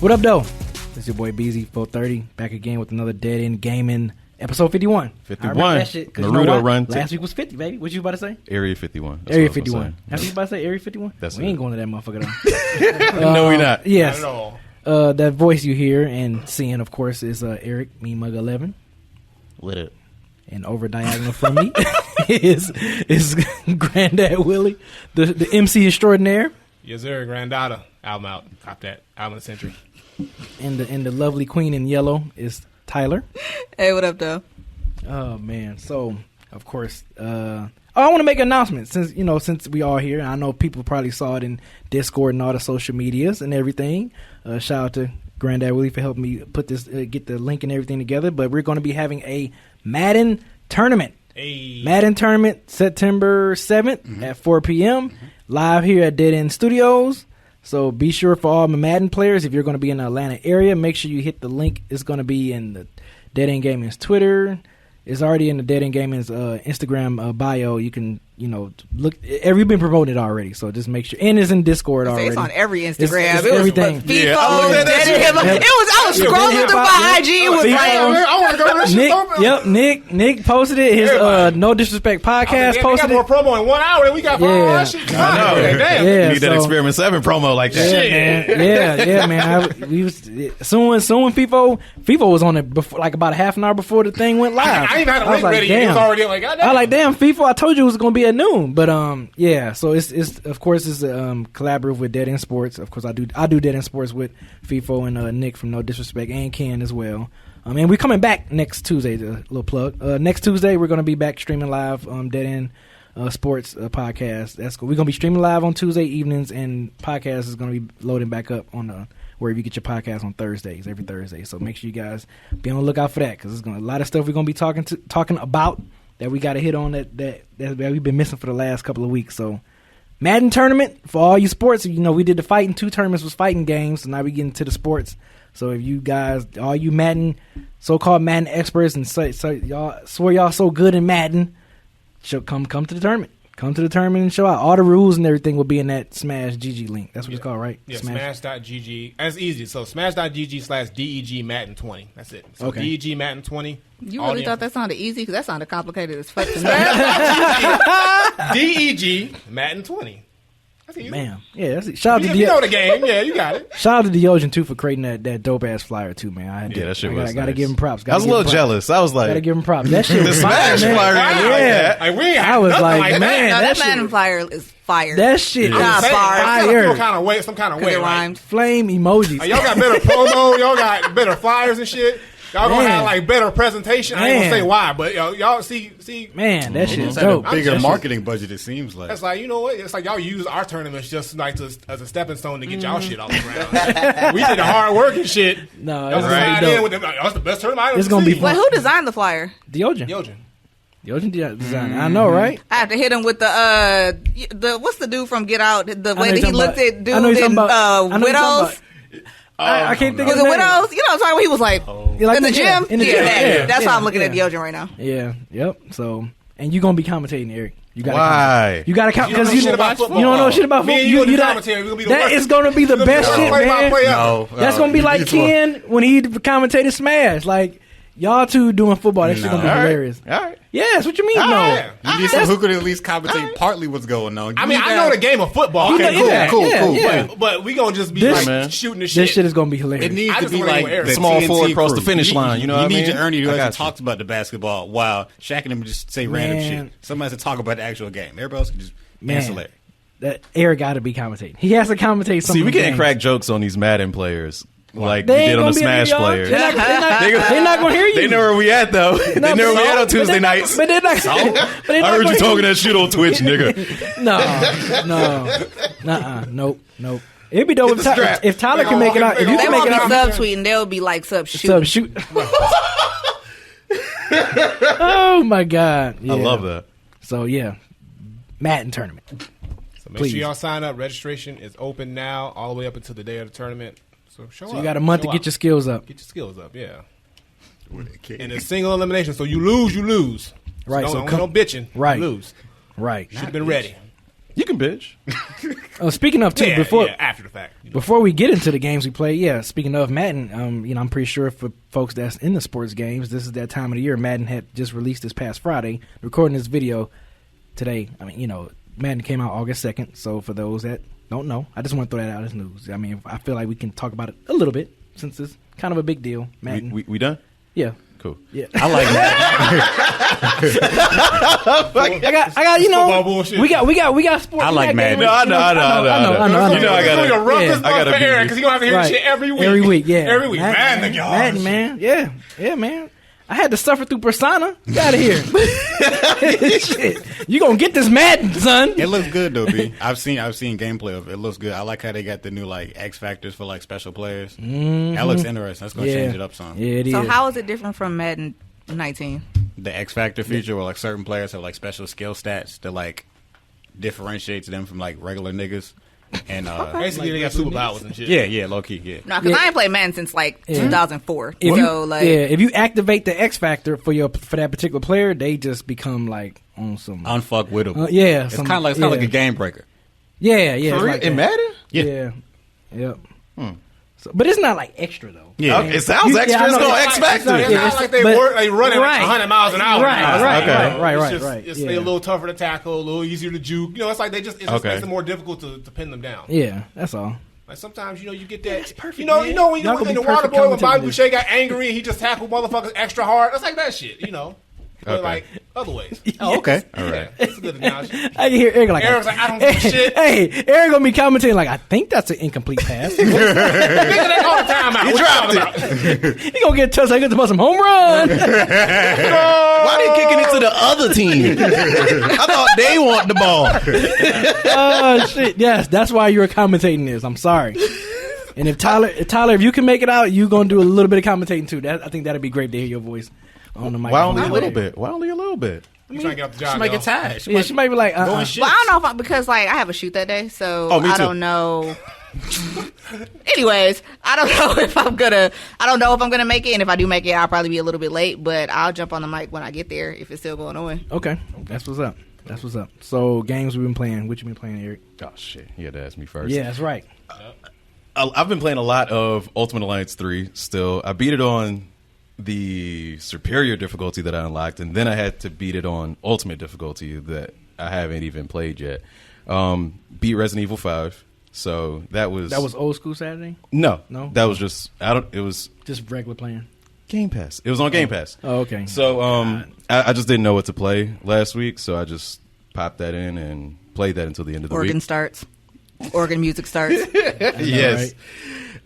What up, though? It's your boy BZ 430 back again with another Dead End Gaming episode 51. 51. That shit, Naruto run. Last week was 50, baby. What you about to say? Area 51. That's Area what I was 51. saying. Have you about to say Area 51? That's we it. ain't going to that motherfucker though. No, we not. Yes. Not at all. That voice you hear and seeing, of course, is Eric, me mug 11. Lit it. And over diagonal from me is Granddad Willie, the MC extraordinaire. Yes, sir. Granddaughter. Album out. Top that. Album of the century. And the lovely queen in yellow is Tyler. Hey, what up, though? Oh man! So of course, I want to make an announcement since we all here. I know people probably saw it in Discord and all the social medias and everything. Shout out to Granddad Willie for helping me put this, get the link and everything together. But we're going to be having a Madden tournament. Madden tournament September 7th at 4 p.m. live here at Dead End Studios. So be sure for all my Madden players, if you're going to be in the Atlanta area, make sure you hit the link. It's going to be in the Dead End Gaming's Twitter. It's already in the Dead End Gaming's Instagram bio. You can, look. We've been promoting it already, so just make sure. And it's in Discord already. It's on every Instagram. It's everything. FIFA, Yeah, I looked at that shit. I was scrolling through my IG. It was I want to go to this shit so bad. Nick posted it. His No Disrespect podcast They posted got more it. promo in 1 hour than we got for all that shit. I know. Damn. Yeah, Need that so- Experiment 7 promo like that. Yeah, man. We was soon when FIFA was on it before, like about a half an hour before the thing went live. I ain't had a I was link like, ready. damn. It was already like, goddamn. I was like, damn, FIFA. I told you it was gonna be at noon, but yeah. So it's of course it's collaborative with Dead End Sports. Of course, I do Dead End Sports with FIFA and Nick from No Disrespect and Ken as well. And we're coming back next Tuesday. A little plug. Next Tuesday we're gonna be back streaming live. Dead End Sports podcast. That's cool. We're gonna be streaming live on Tuesday evenings, and podcast is gonna be loading back up on wherever you get your podcast on Thursdays, every Thursday. So make sure you guys be on the lookout for that, because there's gonna a lot of stuff we're gonna be talking about that we got to hit on that we've been missing for the last couple of weeks. So Madden tournament for all you sports. We did the fighting. 2 tournaments was fighting games. So now we get into the sports. So if you guys, all you Madden, so-called Madden experts, and so y'all swear y'all so good in Madden, come to the tournament. Come to the tournament and show out. All the rules and everything will be in that Smash GG link. That's what it's called, right? Yeah, smash.gg. That's easy. So smash.gg/DEG Madden 20. That's it. So Okay. DEG Madden 20. You really thought that sounded easy? Because that sounded complicated as fuck to me. DEG Madden 20. That's easy. Man, yeah. Shout out to You know the game. Yeah, you got it. Shout out to Diogen too for creating that dope ass flyer too, man. That shit was I gotta nice. give him props. I was a little jealous. I was like, Gotta give him props. That shit the was Smash fire, man. flyer. Yeah. Like, we ain't I had was nothing like, man, No, that that Madden shit, flyer is fire. that shit is Nah, fire. Some kind of way. Some kind of way. Because it Like, rhymes. Flame emojis. y'all got better promo. Y'all got better flyers and shit. Y'all gonna Man. have like better presentation. I ain't Man. gonna say why, but y'all see. Man, that shit is It's had a dope. bigger That shit- marketing budget, it seems like. That's like, you know what? It's like y'all use our tournaments just like as a stepping stone to get y'all shit off the ground. We did the hard work and shit. No, Y'all it's slide gonna be in dope. with them. That's the best tournament I've It's ever gonna be seen. fun. Wait, who designed the flyer? Diogen. Yogen. Design. I know, right? I have to hit him with the what's the dude from Get Out? The know way you're that he talking looked about- at dude I know you're in talking about- I know you're talking Widows. I can't think Was of it his name. Widows? You know what I'm talking about? He was like Yeah, in the gym. In the Yeah, gym. that. Yeah, That's yeah, why I'm looking at yeah. Diogen right now. Yeah, yep. So, and you're gonna be commentating, Eric. You gotta Why? commentate. You gotta count You don't because know you shit about football. don't know shit about Me football. and you gonna do not- commentary. We gonna be the that worst. is gonna be the best shit, man. No. That's gonna be like Ken when he commentated Smash. Like y'all two doing football. That shit gonna be All right. hilarious. All right. Yes, what you mean? All No. right. You need some who could at least commentate partly what's going on. I mean, I know the game of football. Okay, Okay, cool, cool. cool. Yeah. But we gonna just be This- like shooting the This shit. shit is gonna be hilarious. It needs I to just be wanna like go Eric. the Small TNT forward across crew. the finish line, you know what I You need mean? your Ernie who I hasn't got you. talked about the basketball while Shaq and him just say random Man. shit. Somebody has to talk about the actual game. Everybody else can just Man. ancillary. That Eric got to be commentating. He has to commentate something. See, we can't crack jokes on these Madden players like They we ain't did on gonna the be able to Smash y'all. players. They're not gonna hear you. They know where we at though. They know where we at on Tuesday nights. But they're not. But they're not I heard gonna you hear talking that shit on Twitch, nigga. Nope. It'd be dope Get the strap. if Tyler can make it out. If you They can make won't it be out, subtweeting. They'll be like sub shooting. shoot. Oh my god! I love that. So yeah, Madden tournament. So make Please. sure y'all sign up. Registration is open now, all the way up until the day of the tournament. So show up. So you got a month to Show get up. your skills up. Get your skills up. Yeah. And it's single elimination. So you lose. So Right, so don't come- no bitching. Right. You lose. Right. Should have been ready. You can bitch. Oh, speaking of too, after the fact. Before we get into the games we play, speaking of Madden, I'm pretty sure for folks that's in the sports games, this is that time of the year. Madden had just released this past Friday. Recording this video today. I mean, Madden came out August 2nd. So for those that don't know, I just want to throw that out as news. I mean, I feel like we can talk about it a little bit since it's kind of a big deal. Madden. We done? Yeah. Cool. Yeah. I like Madden. I got. Football bullshit. We got sports. I like Madden. No, I know. You know, I got it. I gotta be because you gonna have to hear shit every week. Every week, yeah. Every week, man. Madden, man. Yeah, man. I had to suffer through Persona. Get out of here. Shit. You gonna get this Madden, son. It looks good though, B. I've seen gameplay of it. It looks good. I like how they got the new like X factors for like special players. Mm-hmm. That looks interesting. That's gonna change it up some. Yeah, it is. So how is it different from Madden 19? The X factor feature where like certain players have like special skill stats that like differentiates them from like regular niggas. And basically they got superpowers and shit. Yeah, low key, yeah. No, because I ain't played Madden since like 2004. If you activate the X factor for that particular player, they just become like on some unfuck with them. It's kind of like a game breaker. Yeah. For real? It matter? Yeah. Yep. So, but it's not like extra though. Yeah, it sounds extra. It's no X factor. It's not like they running 100 miles an hour. Right. It's a little tougher to tackle, a little easier to juke. It's like it just makes it more difficult to pin them down. Yeah, that's all. Like sometimes you get that. It's perfect. When you in the water boy when Bobby Boucher got angry and he just tackled motherfuckers extra hard. That's like that shit. But like other ways. Oh, okay. All right. That's a good analogy. I can hear Eric Eric's like, I don't give a shit. Hey, Eric gonna be commenting like, I think that's an incomplete pass. Nigga, they call the timeout. He dropped it. He gonna get a touchdown. He gonna some home run. Why they kicking it to the other team? I thought they want the ball. Oh shit! Yes, that's why you're commentating this. I'm sorry. And if Tyler, if you can make it out, you gonna do a little bit of commentating too. I think that'd be great to hear your voice on the microphone. Why only a little bit? Why only a little bit? You trying to get off the job? She might get tired. She might be like, Well, I don't know because like I have a shoot that day, so I don't know. Anyways, I don't know if I'm gonna make it, and if I do make it, I'll probably be a little bit late. But I'll jump on the mic when I get there if it's still going on. Okay, that's what's up. So games we've been playing. What you been playing, Eric? Oh shit, you had to ask me first. Yeah, that's right. I've been playing a lot of Ultimate Alliance 3 still. I beat it on the superior difficulty that I unlocked, and then I had to beat it on ultimate difficulty that I haven't even played yet. Beat Resident Evil 5. So that was old school Saturday? No. That was just it was just regular playing. Game Pass. It was on Game Pass. Oh, okay. So I just didn't know what to play last week, so I just popped that in and played that until the end of the week. Organ music starts. Yes. Right.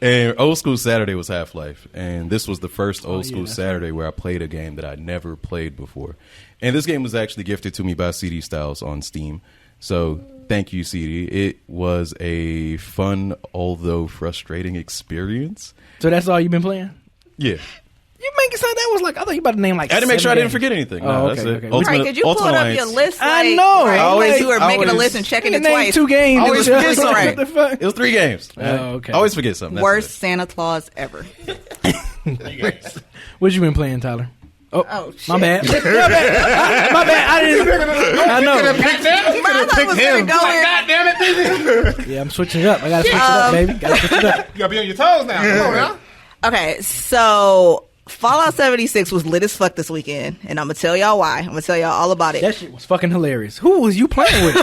And Old School Saturday was Half-Life, and this was the first Old School Saturday where I played a game that I'd never played before. And this game was actually gifted to me by CD Styles on Steam. So thank you, CD. It was a fun, although frustrating experience. So that's all you've been playing? Yeah. You make it sound that was like, I thought you about to name like I had to make sure I didn't forget anything. Oh, okay. Okay. Right, could you pull up your list? I know. Right? You were making a list and checking it twice. 2 games. I always forget something. What the fuck? It was 3 games. Oh, okay. I always forget something. Worst Santa Claus ever. What you been playing, Tyler? Oh shit. My bad. My bad. I didn't. I know. I thought it was gonna go there. God damn it. Yeah, I'm switching it up. I gotta switch it up, baby. Gotta switch it up. You gotta be on your toes now. Come on now. Okay, so Fallout 76 was lit as fuck this weekend, and I'm gonna tell y'all why. I'm gonna tell y'all all about it. That shit was fucking hilarious. Who was you playing with?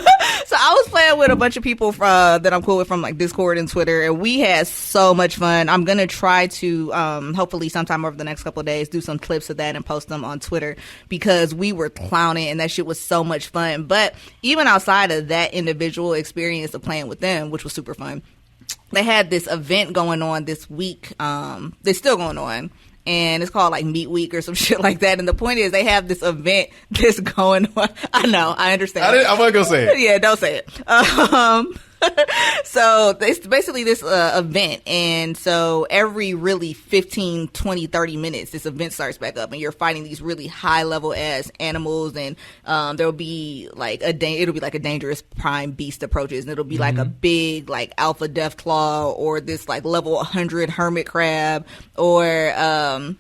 So I was playing with a bunch of people that I'm cool with from like Discord and Twitter, and we had so much fun. I'm gonna try to hopefully sometime over the next couple of days do some clips of that and post them on Twitter because we were clowning and that shit was so much fun. But even outside of that individual experience of playing with them, which was super fun, they had this event going on this week. They're still going on. And it's called like Meat Week or some shit like that. And the point is they have this event that's going on. I know. I understand. I wasn't going to say it. Yeah, don't say it. So it's basically this event. And so every really 15, 20, 30 minutes, this event starts back up and you're fighting these really high level ass animals. And there'll be like it'll be like a dangerous prime beast approaches. And it'll be like a big like alpha death claw or this like level 100 hermit crab or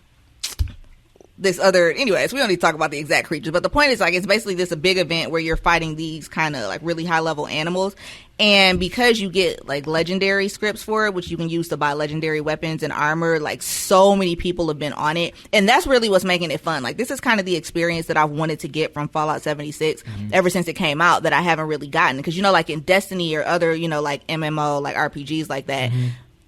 this other, anyways, we don't need to talk about the exact creatures, but the point is, like, it's basically this a big event where you're fighting these kind of like really high level animals, and because you get like legendary scripts for it, which you can use to buy legendary weapons and armor, like so many people have been on it, and that's really what's making it fun. Like, this is kind of the experience that I've wanted to get from Fallout 76 ever since it came out that I haven't really gotten, because you know, like in Destiny or other, you know, like MMO, like RPGs like that,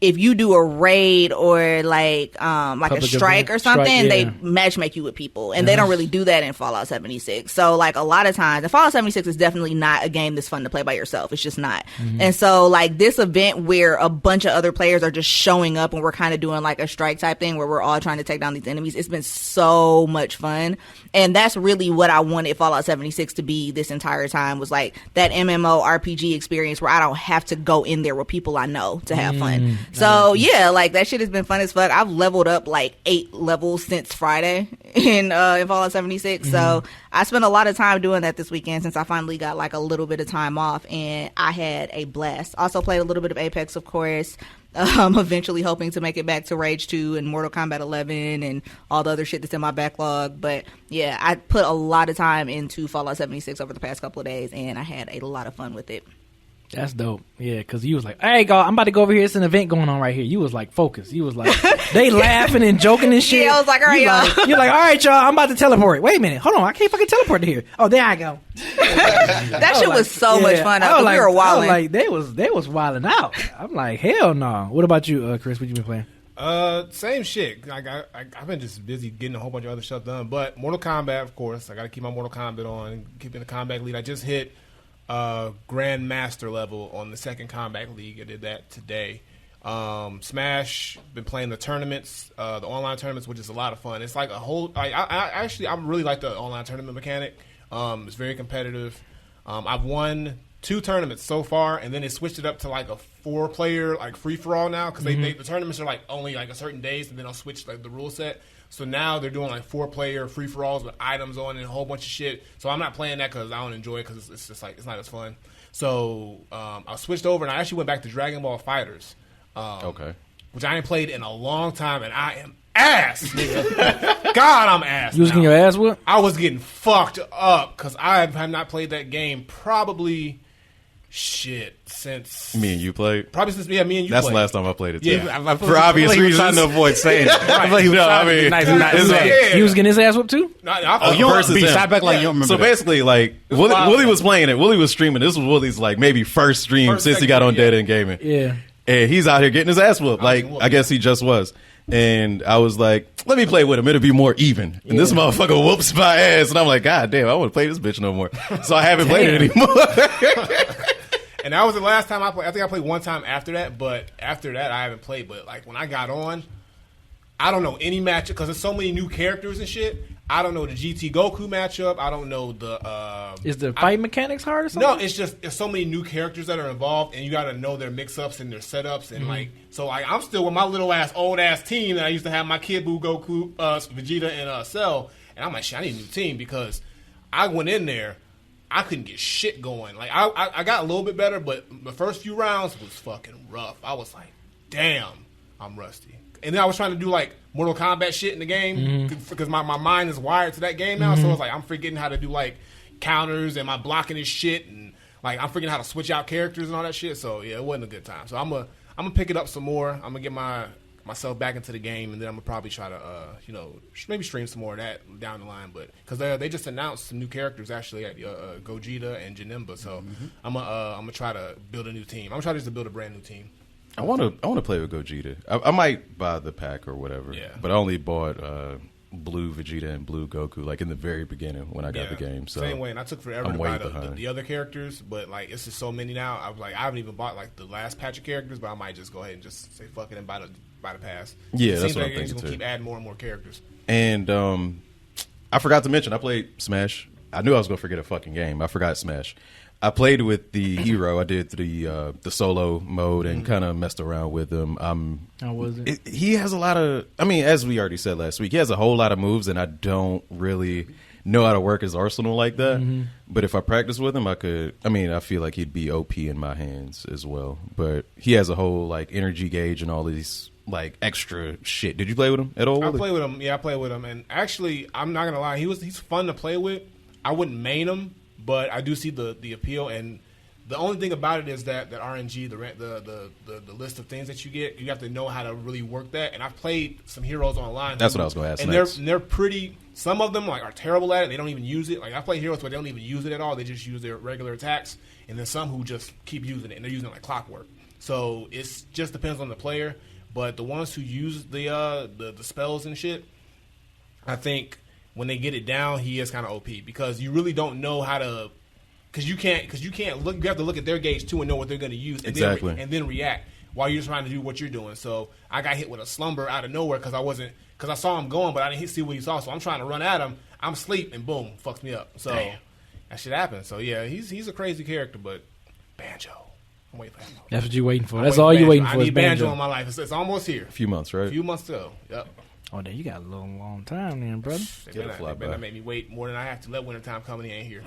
if you do a raid or like a strike or something, they match make you with people, and they don't really do that in Fallout 76. So like a lot of times, and Fallout 76 is definitely not a game that's fun to play by yourself. It's just not. And so like this event where a bunch of other players are just showing up and we're kind of doing like a strike type thing where we're all trying to take down these enemies, it's been so much fun. And that's really what I wanted Fallout 76 to be this entire time, was like that MMO RPG experience where I don't have to go in there with people I know to have fun. So yeah, like that shit has been fun as fuck. I've leveled up like 8 levels since Friday in Fallout 76. So I spent a lot of time doing that this weekend since I finally got like a little bit of time off, and I had a blast. Also played a little bit of Apex, of course. Eventually hoping to make it back to Rage 2 and Mortal Kombat 11 and all the other shit that's in my backlog. But yeah, I put a lot of time into Fallout 76 over the past couple of days, and I had a lot of fun with it. That's dope. Yeah, because you was like, hey, God, I'm about to go over here. It's an event going on right here. You was like, focused. You was like, they laughing and joking and shit. Yeah, I was like, all right, y'all. You're like, all right, y'all, I'm about to teleport. Wait a minute. Hold on. I can't fucking teleport to here. Oh, there I go. That shit was so much fun. I was like, we were wilding. Like, they was wilding out. I'm like, hell no. What about you, Chris? What you been playing? Same shit. Like I've been just busy getting a whole bunch of other stuff done. But Mortal Kombat, of course. I got to keep my Mortal Kombat on, keeping the combat lead. I just hit Grandmaster level on the second Combat League. I did that today. Smash, been playing the tournaments, the online tournaments, which is a lot of fun. It's like a whole. I really like the online tournament mechanic. It's very competitive. I've won 2 tournaments so far, and then they switched it up to like a 4-player like free for all now, because the tournaments are like only like a certain days, and then I'll switch like the rule set. So now they're doing like 4-player free for alls with items on and a whole bunch of shit. So I'm not playing that because I don't enjoy it, because it's just like it's not as fun. So I switched over, and I actually went back to Dragon Ball FighterZ. Which I ain't played in a long time, and I am ass, nigga. God, I'm ass. You was getting your ass whooped? I was getting fucked up because I have not played that game probably since me and you played. Probably since me and you. That's played. the last time I played it too. Yeah, for obvious reasons. Trying to avoid saying it. Right. He was trying to be nice and not say. He was getting his ass whooped too? No, you don't be side back like you don't remember. So basically, like Willie was playing it. Willie was streaming. This was Willie's like maybe first stream since he got on Dead End Gaming. Yeah. And he's out here getting his ass whooped. Like, I guess he just was. And I was like, let me play with him. It'll be more even. And this motherfucker whoops my ass. And I'm like, God damn, I don't want to play this bitch no more. So I haven't played it anymore. And that was the last time I played. I think I played one time after that. But after that, I haven't played. But like when I got on, I don't know any matchup because there's so many new characters and shit. I don't know the GT Goku matchup. I don't know the. Is the fight mechanics hard or something? No, it's just there's so many new characters that are involved, and you got to know their mix-ups and their setups, and like so. Like I'm still with my little ass old ass team that I used to have my Kid Buu, Goku, Vegeta, and Cell, and I'm like, shit, I need a new team because I went in there, I couldn't get shit going. Like I got a little bit better, but the first few rounds was fucking rough. I was like, damn, I'm rusty. And then I was trying to do like Mortal Kombat shit in the game because my mind is wired to that game now. So it's like I'm forgetting how to do like counters and my blocking is shit, and like I'm forgetting how to switch out characters and all that shit. So yeah, it wasn't a good time. So I'm gonna pick it up some more. I'm gonna get myself back into the game, and then I'm gonna probably try to maybe stream some more of that down the line. But because they just announced some new characters actually, Gogeta and Janemba. So I'm gonna try to build a new team. I'm gonna try just to build a brand new team. I want to play with Gogeta. I might buy the pack or whatever. Yeah. But I only bought Blue Vegeta and Blue Goku like in the very beginning when I got the game. So same way, and I took forever to buy the other characters, but like it's just so many now. I was like, I haven't even bought like the last patch of characters, but I might just go ahead and just say fuck it and buy the pass. Yeah, it that's seems what like I'm thinking too. Keep adding more and more characters. And I forgot to mention, I played Smash. I knew I was gonna forget a fucking game. I forgot Smash. I played with the hero. I did the solo mode and kind of messed around with him. How was it? He has a lot of. I mean, as we already said last week, he has a whole lot of moves, and I don't really know how to work his arsenal like that. But if I practice with him, I could. I mean, I feel like he'd be OP in my hands as well. But he has a whole like energy gauge and all these like extra shit. Did you play with him at all? I play with him. Yeah, I play with him. And actually, I'm not gonna lie, he's fun to play with. I wouldn't main him, but I do see the appeal. And the only thing about it is that RNG, the list of things that you get, you have to know how to really work that. And I've played some heroes online. That's what I was gonna ask. And they're pretty. Some of them like are terrible at it. They don't even use it. Like I play heroes where they don't even use it at all. They just use their regular attacks. And then some who just keep using it, and they're using it like clockwork. So it just depends on the player. But the ones who use the spells and shit, I think when they get it down, he is kind of OP because you really don't know how to, because you can't look. You have to look at their gauge too and know what they're going to use, and then react while you're trying to do what you're doing. So I got hit with a slumber out of nowhere because I saw him going, but I didn't see what he saw. So I'm trying to run at him. I'm asleep, and boom, fucks me up. So that shit happens. So yeah, he's a crazy character, but Banjo. I'm waiting for him. That's what you're waiting for. That's all you're waiting for. I need Banjo in my life. It's almost here. A few months, right? A few months to go. Yep. Oh, then you got a long time then, brother. They better make me wait more than I have to let wintertime come and he ain't here.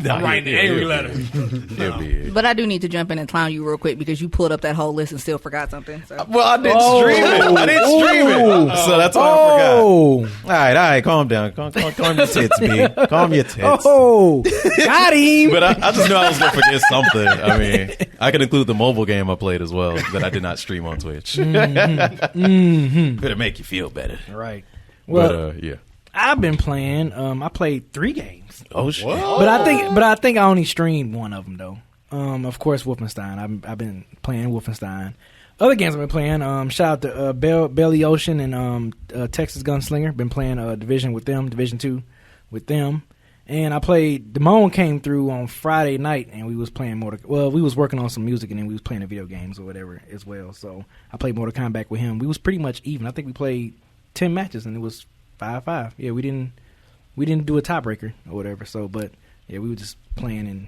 Nah, I'm writing an angry letter. But I do need to jump in and clown you real quick because you pulled up that whole list and still forgot something. So. Well, I didn't stream it. I didn't stream it. So that's why I forgot. All right, calm down. Calm your tits, B. Calm your tits. Oh, got him. But I just knew I was going to forget something. I mean, I could include the mobile game I played as well that I did not stream on Twitch. Better make you feel better. Right. Well, yeah. I've been playing. I played 3 games. Oh shit! But I think I only streamed one of them though. Of course, Wolfenstein. I've been playing Wolfenstein. Other games I've been playing. Shout out to Belly Ocean and Texas Gunslinger. Been playing Division with them. Division 2 with them. And I played. Damone came through on Friday night, and we was playing we was working on some music, and then we was playing the video games or whatever as well. So I played Mortal Kombat with him. We was pretty much even. I think we played 10 matches, and it was 5-5. Yeah, we didn't do a tiebreaker or whatever. So, but yeah, we were just playing and.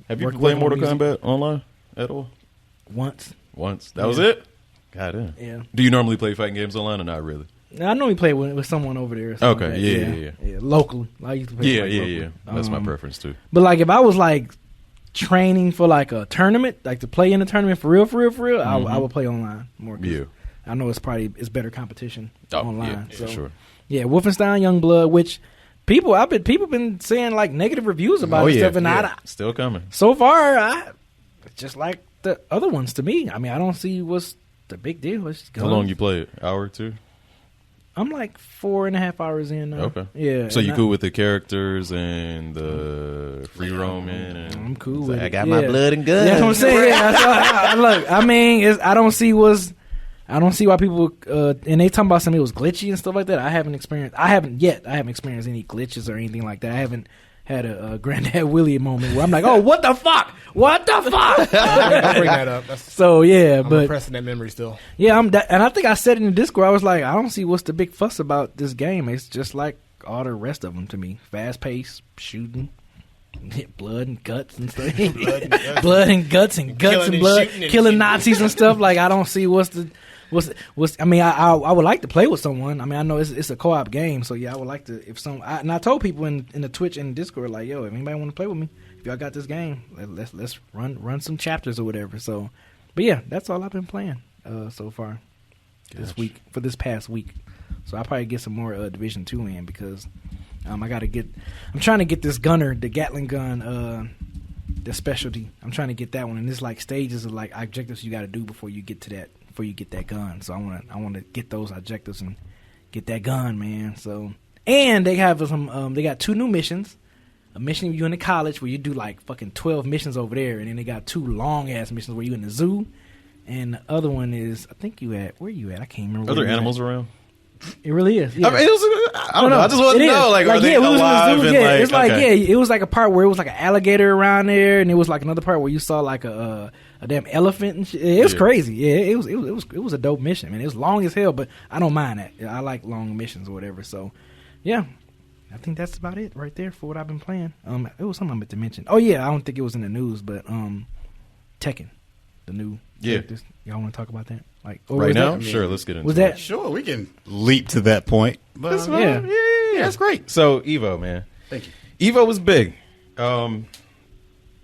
Have you played Mortal Kombat online at all? Once. That was it. God damn. Yeah. Do you normally play fighting games online or not really? I normally play with someone over there. Okay, like yeah. Locally, I used to play. Yeah. That's my preference too. But like, if I was like training for like a tournament, like to play in a tournament for real, I would play online more. Yeah. I know it's better competition online. Yeah, so, sure. Yeah, Wolfenstein Youngblood, which people been saying like negative reviews about it stuff, and still coming. So far, just like the other ones to me. I mean, I don't see what's the big deal. How long you play it? Hour or two? I'm like 4.5 hours in. Okay. Yeah. So you cool with the characters and the free roaming? And I'm cool with it. I got my blood and guns. Yeah, that's what I'm saying. Yeah, look, I mean, I don't see why people and they talking about something that was glitchy and stuff like that. I haven't experienced any glitches or anything like that. I haven't had a Granddad Willie moment where I'm like, oh, what the fuck? What the fuck? I'll bring that up. So yeah, I'm but pressing that memory still. Yeah, and I think I said in the Discord, I was like, I don't see what's the big fuss about this game. It's just like all the rest of them to me. Fast paced, shooting, blood and guts and stuff. blood and guts and blood, killing Nazis and stuff. Like I don't see what's. I mean, I would like to play with someone. I mean, I know it's a co-op game, so yeah, I would like to. And I told people in the Twitch and Discord, like, yo, if anybody want to play with me, if y'all got this game, let's run some chapters or whatever. So, but yeah, that's all I've been playing so far this week for this past week. So I'll probably get some more Division 2 in because I'm trying to get this gunner, the Gatling gun, the specialty. I'm trying to get that one, and there's like stages of like objectives you got to do before you get to that. Before you get that gun, so I want to get those objectives and get that gun, man. So, and they have some, they got 2 new missions. A mission you in the college where you do like fucking 12 missions over there, and then they got 2 long ass missions where you in the zoo, and the other one is I think where you at? I can't remember. Are there animals around? It really is. Yeah. I mean, I don't know. I just want to know, like, are they alive? The zoo, yeah, it's like it was like a part where it was like an alligator around there, and it was like another part where you saw like a damn elephant and shit. It was crazy. Yeah, it was a dope mission, man. It was long as hell, but I don't mind that. I like long missions or whatever. So, yeah, I think that's about it right there for what I've been playing. It was something I meant to mention. Oh yeah, I don't think it was in the news, but Tekken, the new characters. Y'all want to talk about that? Like right now? Sure, let's get into was that? Sure, we can leap to that point. But yeah, that's great. So Evo, man, thank you. Evo was big.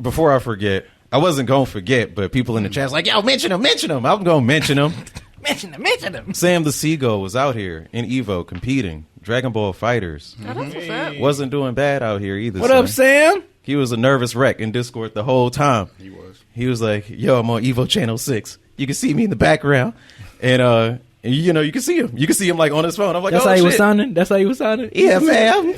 Before I forget, I wasn't gonna forget, but people in the chat's like, "Yo, mention him." I'm gonna mention him. Mention him. Sam the Seagull was out here in Evo competing. Dragon Ball Fighters. Oh, that's what's up. Wasn't doing bad out here either. What up, Sam? He was a nervous wreck in Discord the whole time. He was like, yo, I'm on Evo Channel 6. You can see me in the background. And you know, you can see him. You can see him like on his phone. I'm like, That's oh, how he was shit. sounding? That's how he was sounding? Yeah, man.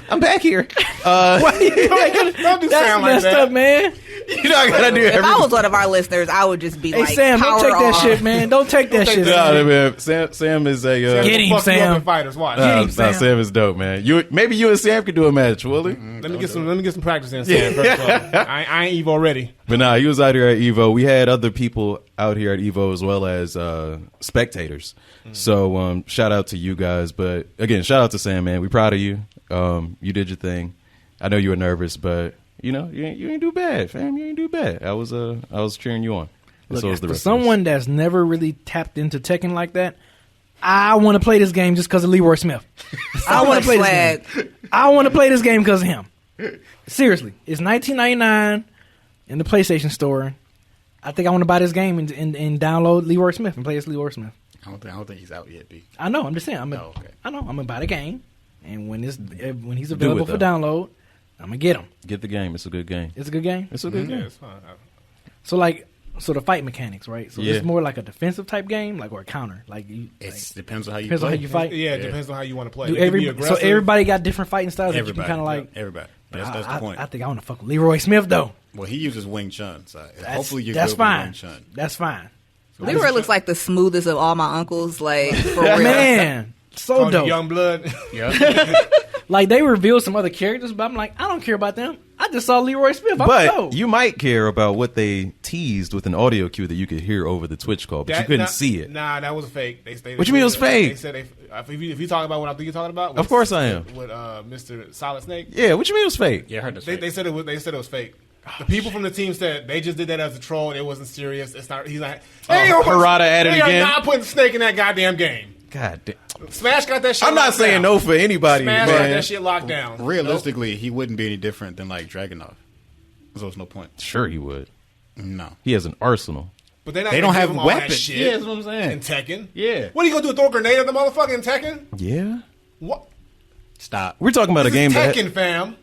I'm back here. Don't do That's sound like messed that. up, man. You know, I gotta do If I everything. was one of our listeners, I would just be Hey, like, Sam, don't power take that off. shit, man. Don't take that shit. Nah, man. Sam is a. Get him, Fuck you up Sam. in fighters. Watch. Sam is dope, man. Maybe you and Sam could do a match, will he? Let me get some practice in, Sam. First of all. I ain't Evo ready. But nah, he was out here at Evo. We had other people out here at Evo as well as spectators. So shout out to you guys. But again, shout out to Sam, man. We proud of you. You did your thing. I know you were nervous, but you know you ain't do bad, fam. You ain't do bad. I was cheering you on. And Look, so was the for rest of us. someone that's never really tapped into Tekken like that, I want to play this game just because of Leroy Smith. I want to play this game. I want to play this game because of him. Seriously, it's $19.99 in the PlayStation Store. I think I want to buy this game and download Leroy Smith and play as Leroy Smith. I don't think he's out yet, B. I know. I'm just saying. okay. I know. I'm gonna buy the game, and when he's it, available for though. download, I'm gonna get him. Get the game. It's a good game. It's a good game. It's a good Yeah, game. it's fine. So the fight mechanics, right? So Yeah. it's more like a defensive type game, like or a counter. Like It depends on how you depends on play. how you fight. Yeah, it depends on how you want to play. Do It can be so aggressive. everybody got different fighting styles that you Everybody, can kind of like. everybody. That's the point. I think I want to fuck with Leroy Smith though. Well, he uses Wing Chun, so That's, hopefully you're that's good with fine. Wing Chun. That's fine. Leroy looks like the smoothest of all my uncles. Like, for real. Man, so Called dope. Young Blood. Like they revealed some other characters, but I'm like, I don't care about them. I just saw Leroy Smith. I'm But dope. you might care about what they teased with an audio cue that you could hear over the Twitch call, but you couldn't see it. Nah, that was fake. What you mean it was fake? They said if you talk about what I think you're talking about, Of course I am. With Mr. Solid Snake, Yeah, what you mean it was fake? Yeah, I heard the they said it was. They said it was fake. The people from the team said they just did that as a troll. It wasn't serious. It's not. He's like, Harada at it they again? are not putting Snake in that goddamn game. God damn. Smash got that shit. I'm not locked saying down. no for anybody, Smash got man. that shit locked down. Realistically, he wouldn't be any different than like Dragunov. So it's no point. Sure he would. No. He has an arsenal. But they're not They gonna don't give have him all that weapons. shit Yeah, that's what I'm saying. in Tekken. Yeah. What are you gonna do? Throw a grenade at the motherfucker in Tekken? Yeah. What? Stop. We're talking about This a game is that Tekken, fam.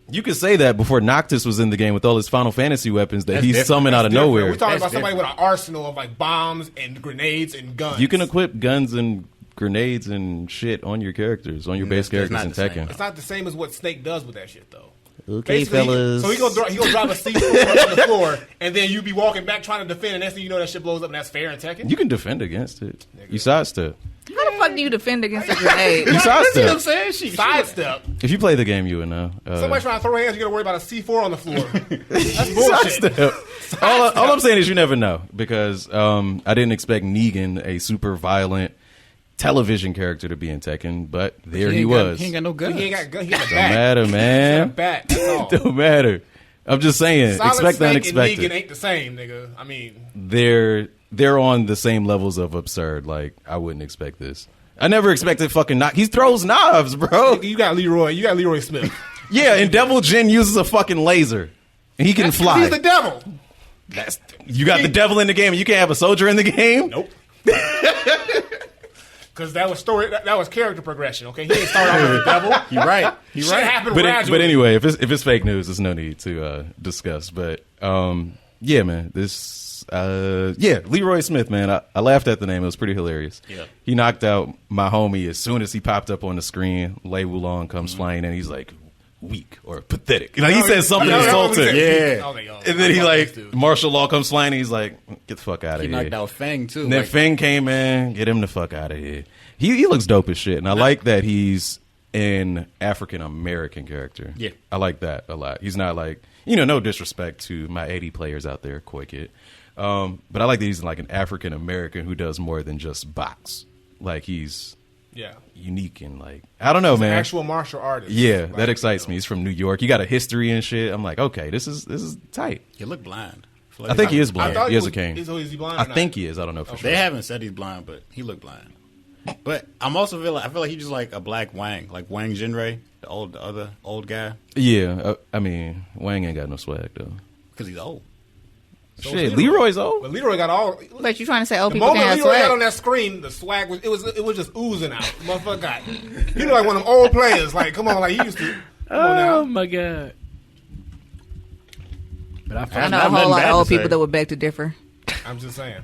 you could say that before Noctis was in the game with all his Final Fantasy weapons that That's he's different. summoned out of Different. nowhere. We're talking That's about somebody with an arsenal of like bombs and grenades and guns. You can equip guns and grenades and shit on your characters, on your base That's characters not in the same. Tekken. It's not the same as what Snake does with that shit, though. Okay, Basically, fellas. So he gonna drop a C4 on the floor, and then you be walking back trying to defend, and next thing you know, that shit blows up, and that's fair in Tekken. You can defend against it. You sidestep. How the fuck do you defend against a grenade? You sidestep. saying? Sidestep. If you play the game, you would know. Somebody trying to throw hands, you gotta worry about a C4 on the floor. That's bullshit. Sidestep. All I'm saying is you never know because I didn't expect Negan, a super violent television character, to be in Tekken, but there he was. He ain't got no guns. He ain't got a gun. He got a Don't bat. matter, He got a man. bat. That's all. Don't matter. I'm just saying. Solid Expect the Snake unexpected. and Negan ain't the same, nigga. I mean, They're on the same levels of absurd. Like I wouldn't expect this. I never expected fucking knock. He throws knives, bro. you got Leroy. You got Leroy Smith. Yeah, and Devil Jin uses a fucking laser, and he can That's 'cause fly. He's the devil. You got the devil in the game, and you can't have a soldier in the game. Nope. Because that was story. That was character progression. Okay, he didn't start off as the devil. You're right. You're Shit right. happened But gradually. anyway, if it's fake news, there's no need to discuss. But yeah, man, Leroy Smith, man, I laughed at the name. It was pretty hilarious. Yeah. He knocked out my homie as soon as he popped up on the screen. Lei Wulong comes flying in. He's like weak or pathetic. You know, he says something insulting. Yeah. I was like, oh, And then he fuck like this dude. martial law comes flying. And he's like, get the fuck out of He here. knocked out Fang too. And then Like, Feng came in, get him the fuck out of here. He looks dope as shit, and I like that he's an African American character. Yeah. I like that a lot. He's not like, no disrespect to my 80 players out there, Koi Kid. But I like that he's like an African American who does more than just box. Like he's Yeah, unique and like, I don't know, an man. actual martial artist. Yeah, Like, that excites me. He's from New York. You got a history and shit. I'm like, okay, this is tight. you look blind. I think he is I blind. thought He has a was- cane. Is he blind? I or not? think he is. I don't know for sure. They haven't said he's blind, but he looked blind. But I feel like he's just like a black Wang, like Wang Jinrei, the other old guy, Yeah, I mean, Wang ain't got no swag though. because he's old. So Shit, Leroy's But old. Leroy got all. But you trying to say old The people moment can't have Leroy got swag? on that screen, the swag was it was just oozing out. Motherfucker got. He look like one of them old players. Like, come on, like he used to. Come on now. Oh my god! But I I found know a have whole nothing lot bad of to old say. people that would beg to differ. I'm just saying.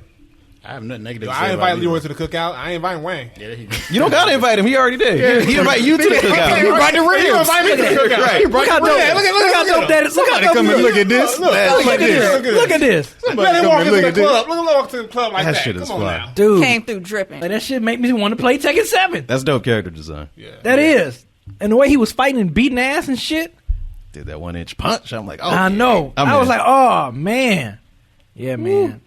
I have nothing negative Yo, to say I about invite Leroy to the cookout. I ain't inviting Wayne. Yeah, he, You don't gotta invite him. He already did. He invite you to the cookout. He invite the ribs. Invite me to the cookout. Right. Look how dope! Look how dope that is! Look how dope! come and look at this. Look Man, at this. Look at this, Let him come walk and into look the at club. Let him walk to the club like That that. shit is Come on fly. now. dude. Came through dripping. Like that shit make me want to play Tekken 7. That's dope character design. Yeah. That is, and the way he was fighting and beating ass and shit. Did that 1-inch punch. I'm like, oh, I know. I'm I was in. like, oh man, yeah, man.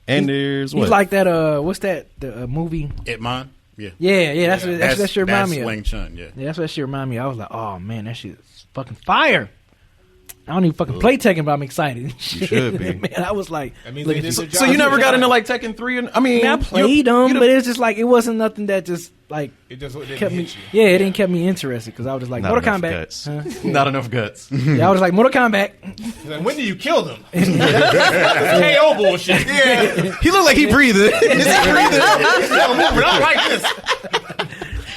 And there's what? He's like that. What's that? The movie? Hitman. Yeah. Yeah. That's what that shit remind me of. Wing Chun. Yeah. Yeah, that's what that shit remind me of. I was like, oh man, that shit is fucking fire. I don't even fucking play Tekken, but I'm excited. You should be. Man, I was like, That means look they at did this. their job. So you never got into like Tekken 3? I mean, I played them, but it's just like it wasn't nothing that just like It just didn't kept me. hit you. Yeah, it didn't kept me interested because I was just like not Mortal enough Kombat. guts. Huh? Not enough guts. Yeah, I was like Mortal Kombat. He's like, when do you kill them? That's KO bullshit. Yeah. He looked like he breathed. Is he breathing? I'm moving out like this.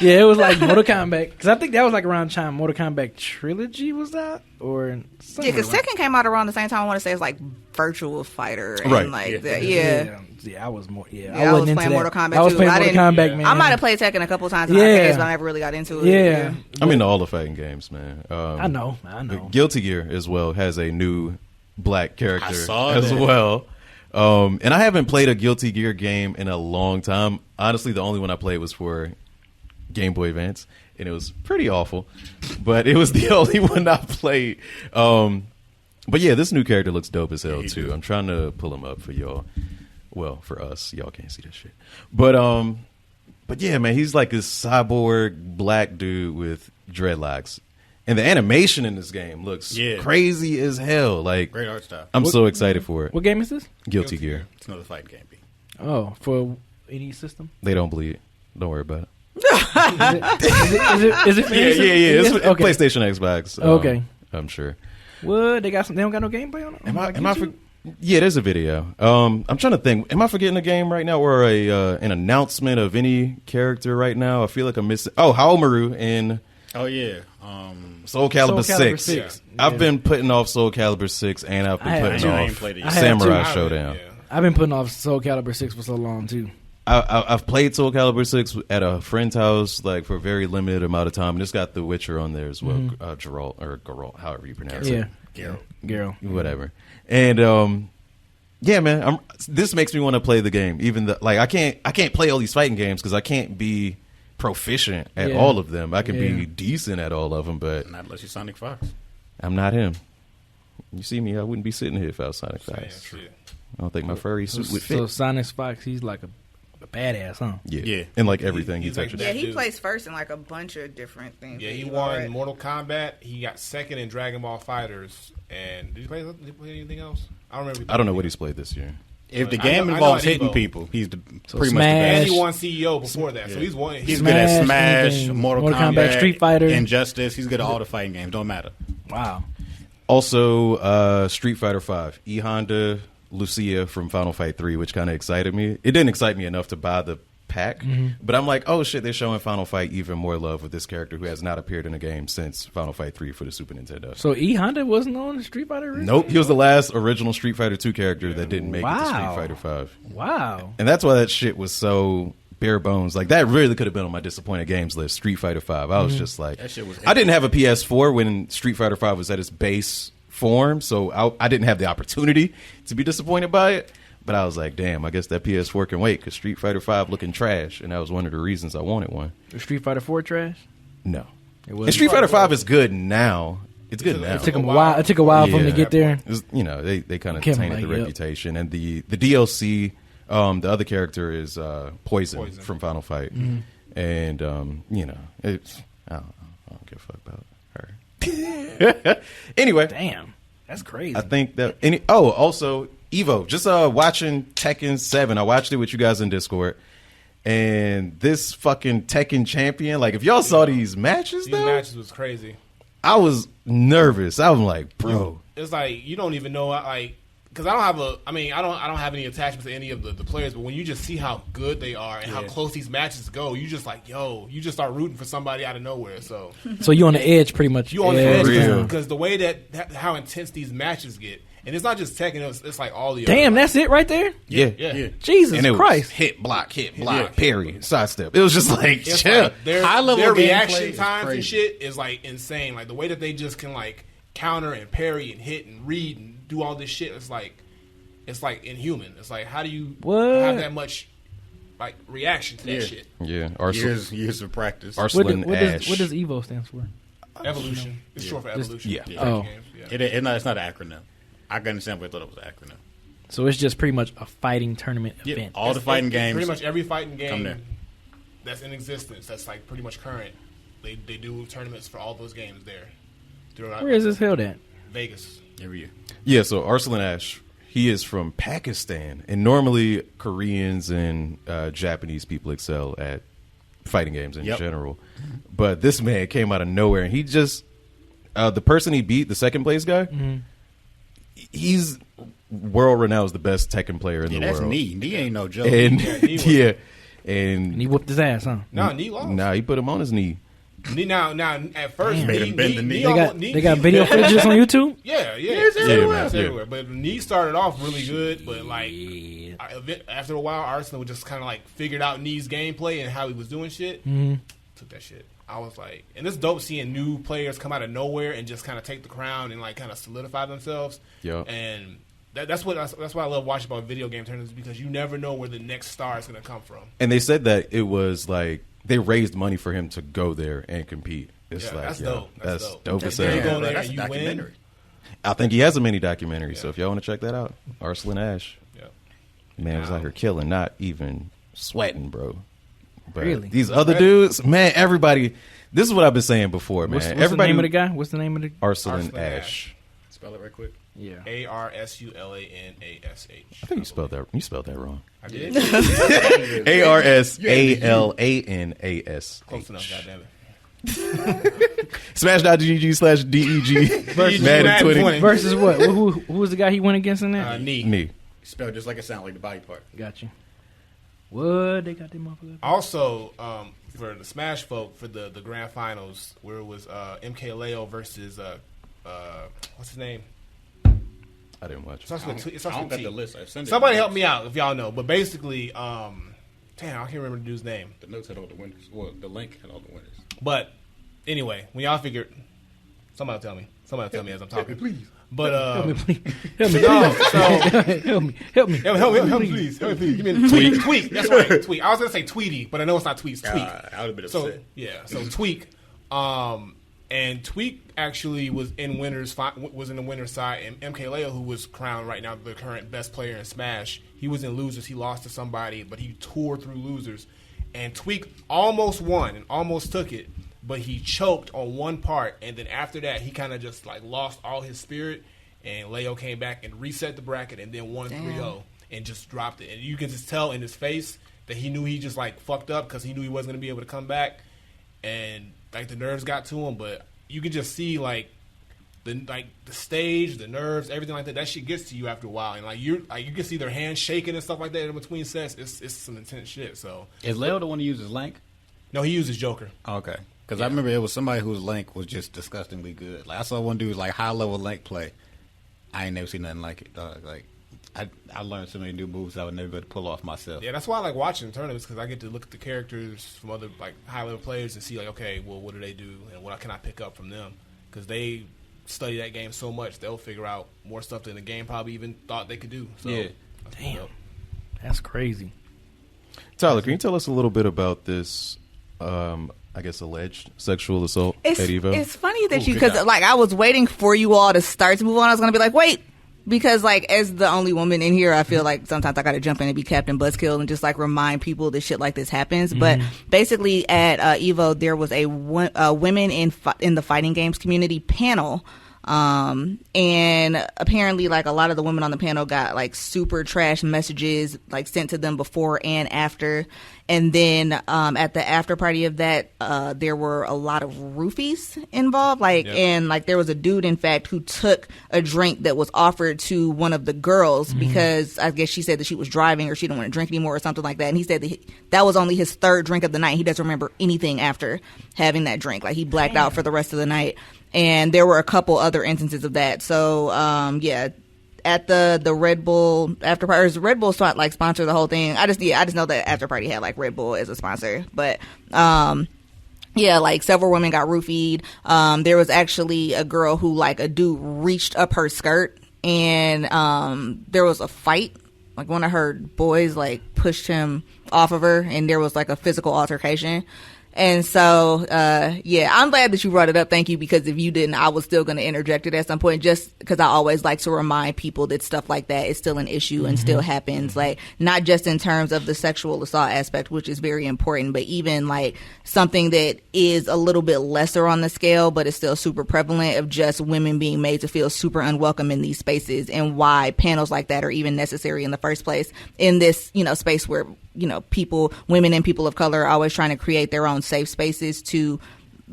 Yeah, it was like Mortal Kombat because I think that was like around the time Mortal Kombat Trilogy was out or Yeah, somewhere because around- Tekken came out around the same time. I want to say it's like Virtual Fighter and Right. like that. Yeah. Yeah, I was more. Yeah, Yeah, I was wasn't into playing that. Mortal Kombat I was too. playing I Mortal didn't- Kombat, man. I might have played Tekken a couple times in Yeah. arcades, but I never really got into it. Yeah, I'm into all the fighting games, man. I know. Guilty Gear as well has a new black character I saw as that. well. And I haven't played a Guilty Gear game in a long time. Honestly, the only one I played was for Game Boy Advance, and it was pretty awful. But it was the only one I played. But yeah, this new character looks dope as hell too. I'm trying to pull him up for y'all. Well, for us, y'all can't see that shit. But yeah, man, he's like this cyborg black dude with dreadlocks. And the animation in this game looks crazy as hell. Like, Great art style. I'm so excited for it. What game is this? Guilty Gear. It's another fighting game. B. Oh, for any system? They don't bleed. Don't worry about it. Is it for Yeah, any system? It's Okay. PlayStation, Xbox. Okay. I'm sure. What? They don't got no gameplay on it? Am I YouTube? yeah, there's a video. I'm trying to think. Am I forgetting a game right now or an announcement of any character right now? I feel like I'm missing. Oh, Haomaru in Oh yeah. Soul Calibur Soul Calibur 6. 6. I've been putting off Soul Calibur 6, and I've been I putting ain't off played it yet. I have Samurai too. Showdown. Yeah. I've been putting off Soul Calibur 6 for so long too. I've played Soul Calibur 6 at a friend's house like for a very limited amount of time, and it's got The Witcher on there as well. Geralt, or Geralt, however you pronounce it. Yeah, Girl. Whatever. And yeah, man, this makes me want to play the game. Even I can't play all these fighting games because I can't be proficient at Yeah. all of them. I can Yeah. be decent at all of them, but Not unless you're Sonic Fox. I'm not him. You see me, I wouldn't be sitting here if I was Sonic Saying Fox. shit. I don't think my furry suit would fit. So Sonic Fox, he's like a badass, huh? Yeah. And like everything He's he like touches. that. Yeah, he dude. plays first in like a bunch of different things. Yeah, he You've won already- Mortal Kombat. He got second in Dragon Ball Fighters. And did he play anything else? I don't remember. I don't know what he's played this year. If the I game know involves at hitting Evo. people, he's the So pretty much the Smash. best. And he won CEO before that, so he's won. He's good at Smash, Smash, anything. Mortal Mortal Kombat, Kombat, Street Fighter. Injustice. He's good at all the fighting games. Don't matter. Wow. Also, Street Fighter V. E Honda, Lucia from Final Fight 3, which kind of excited me. It didn't excite me enough to buy the pack, but I'm like, oh shit, they're showing Final Fight even more love with this character who has not appeared in a game since Final Fight 3 for the Super Nintendo. So E Honda wasn't on Street Fighter? Really? Nope, he was the last original Street Fighter 2 character that didn't make it to Wow. Street Fighter 5. Wow. And that's why that shit was so bare bones. Like, that really could have been on my disappointed games list, Street Fighter 5. I was just like, That shit was I didn't have a PS4 when Street Fighter 5 was at its base form, so I didn't have the opportunity to be disappointed by it. But I was like, damn, I guess that PS4 can wait because Street Fighter 5 looking trash, and that was one of the reasons I wanted one. Was Street Fighter 4 trash? No. It wasn't. And Street Fighter 5 is good now. It's good now. It took him a while. It took a while for him to Yeah. get there. It was, you know, they kind of Kept tainted like, the yep. reputation. And the DLC, the other character is Poison from Final Fight. And, you know, it's, I don't give a fuck about her. Anyway. Damn, that's crazy. I think that also Evo, just watching Tekken 7. I watched it with you guys in Discord, and this fucking Tekken champion, like if y'all saw these matches These though, matches was crazy. I was nervous. I was like, bro, It's like you don't even know. Like because I don't have any attachment to any of the players, but when you just see how good they are and how close these matches go, you just like, you just start rooting for somebody out of nowhere. So you on the edge pretty much. You on the edge because the way that how intense these matches get, and it's not just Tekken, it's like all the. Damn, that's it right there. Yeah. Jesus and it Christ! Was hit, block, parry, sidestep. It was just like chill. Like their reaction times and shit is like insane. Like the way that they just can like counter and parry and hit and read and do all this shit. It's like inhuman. It's like, how do you have that much like reaction to that shit? Yeah, years of practice. Arslan Ash. What does EVO stands for? Evolution. It's short for evolution. It's not an acronym. I can understand, but I thought it was an acronym. So it's just pretty much a fighting tournament event. All the fighting games. Pretty much every fighting game that's in existence, that's like pretty much current. They do tournaments for all those games there. Where is this held at? Vegas. Every year. Yeah, so Arslan Ash, he is from Pakistan. And normally Koreans and Japanese people excel at fighting games in general. But this man came out of nowhere, and he just... the person he beat, the second place guy... Mm-hmm. He's world renowned as the best Tekken player in the world. That's Knee. Knee ain't no joke. And and he whooped his ass, huh? No, Knee lost. Nah, he put him on his knee. Now at first, made him bend the knee. They got video footage on YouTube. It's everywhere. But Knee started off really good, but like after a while, Arslan would just kind of like figured out Knee's gameplay and how he was doing shit. Mm-hmm. Took that shit. I was like, and it's dope seeing new players come out of nowhere and just kind of take the crown and like kind of solidify themselves. Yeah. And that's what I love watching about video game tournaments, because you never know where the next star is going to come from. And they said that it was like they raised money for him to go there and compete. It's like, that's dope. That's dope as You hell. go there That's and you documentary. win. I think he has a mini documentary. So if y'all want to check that out, Arslan Ash. Yeah. Man was out here killing, not even sweating, bro. But really? These other dudes, man, everybody. This is what I've been saying before, man. What's Everybody, the name of the guy? What's the name of the Arslan Ash. Spell it right quick. Yeah. ARSULANASH. I think you spelled that. You spelled that wrong. I did. ARSALANAS. Close enough, goddammit. Smash.gg/DEG Madden 20 versus what? Who was the guy he went against in that? Knee. Spelled just like it sounds like the body part. Got you. What they got them motherfuckers? Also, for the Smash folk, for the grand finals, where it was MK Leo versus what's his name? I didn't watch. It starts with T. The list. Somebody help me out if y'all know. But basically, damn, I can't remember the dude's name. The notes had all the winners. Well, the link had all the winners. But anyway, when y'all figure, somebody tell me as I'm talking, please. But help me, please. Help me. No, so help me. Help me, please. Give me a tweet. That's right, tweet. I was gonna say Tweety, but I know it's not Tweet. It's Tweak. I would have been So upset. yeah, so Tweak, and Tweak actually was in the winner's side, and MK Leo, who was crowned right now the current best player in Smash, he was in losers. He lost to somebody, but he tore through losers, and Tweak almost won and almost took it, but he choked on one part, and then after that he kind of just like lost all his spirit, and Leo came back and reset the bracket and then won 3-0 and just dropped it, and you can just tell in his face that he knew he just like fucked up because he knew he wasn't going to be able to come back, and like the nerves got to him. But you can just see the stage, the nerves, everything like that. That shit gets to you after a while, and you can see their hands shaking and stuff like that in between sets. It's some intense shit. So is Leo the one who uses Link? No, he uses Joker. Okay, because I remember it was somebody whose Link was just disgustingly good. Like I saw one dude like high level Link play. I ain't never seen nothing like it, dog. Like I learned so many new moves I would never be able to pull off myself. Yeah, that's why I like watching tournaments, because I get to look at the characters from other like high level players and see like, okay, well, what do they do and what can I pick up from them? Because they study that game so much, they'll figure out more stuff than the game probably even thought they could do. So, yeah, damn, that's crazy. Tyler, can you tell us a little bit about this? I guess alleged sexual assault at Evo. It's funny that because I was waiting for you all to start to move on. I was going to be like, wait. Because, as the only woman in here, I feel like sometimes I got to jump in and be Captain Buzzkill and just, remind people that shit like this happens. Mm-hmm. But basically, at Evo, there was a women in the fighting games community panel And apparently, like, a lot of the women on the panel got like super trash messages like sent to them before and after. And then at the after party of that, there were a lot of roofies involved. Like, and like there was a dude, in fact, who took a drink that was offered to one of the girls because I guess she said that she was driving or she didn't want to drink anymore or something like that. And he said that that was only his third drink of the night. He doesn't remember anything after having that drink. Like, he blacked out for the rest of the night. And there were a couple other instances of that. So, at the Red Bull after party, Red Bull like sponsor the whole thing. I just know that after party had like Red Bull as a sponsor, but like several women got roofied. There was actually a girl who, like, a dude reached up her skirt and there was a fight. Like, one of her boys like pushed him off of her and there was like a physical altercation. And so, I'm glad that you brought it up. Thank you, because if you didn't, I was still going to interject it at some point, just because I always like to remind people that stuff like that is still an issue and still happens. Like, not just in terms of the sexual assault aspect, which is very important, but even like something that is a little bit lesser on the scale, but is still super prevalent, of just women being made to feel super unwelcome in these spaces, and why panels like that are even necessary in the first place in this, space where, women and people of color are always trying to create their own safe spaces to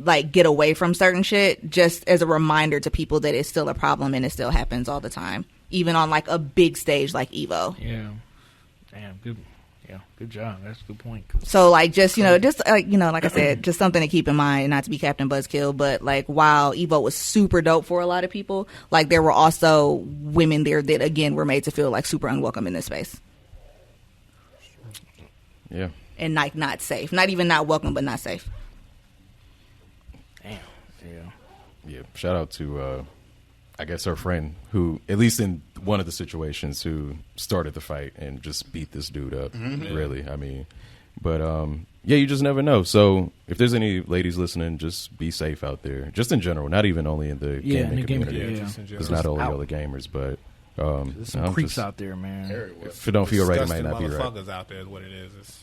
like get away from certain shit, just as a reminder to people that it's still a problem and it still happens all the time, even on like a big stage like Evo. Yeah. Damn, good. Yeah, good job. That's a good point. So like, just, like I said, just something to keep in mind, not to be Captain Buzzkill, but like, while Evo was super dope for a lot of people, like there were also women there that again were made to feel like super unwelcome in this space. Yeah. And like not safe. Not even not welcome, but not safe. Damn. Yeah. Yeah. Shout out to, I guess, our friend who, at least in one of the situations, who started the fight and just beat this dude up. Really. I mean, but you just never know. So if there's any ladies listening, just be safe out there. Just in general, not even only in the gaming community. It's not only all the gamers, but there's some creeps out there, man. If it don't feel right, it might not be right. Motherfuckers out there is what it is.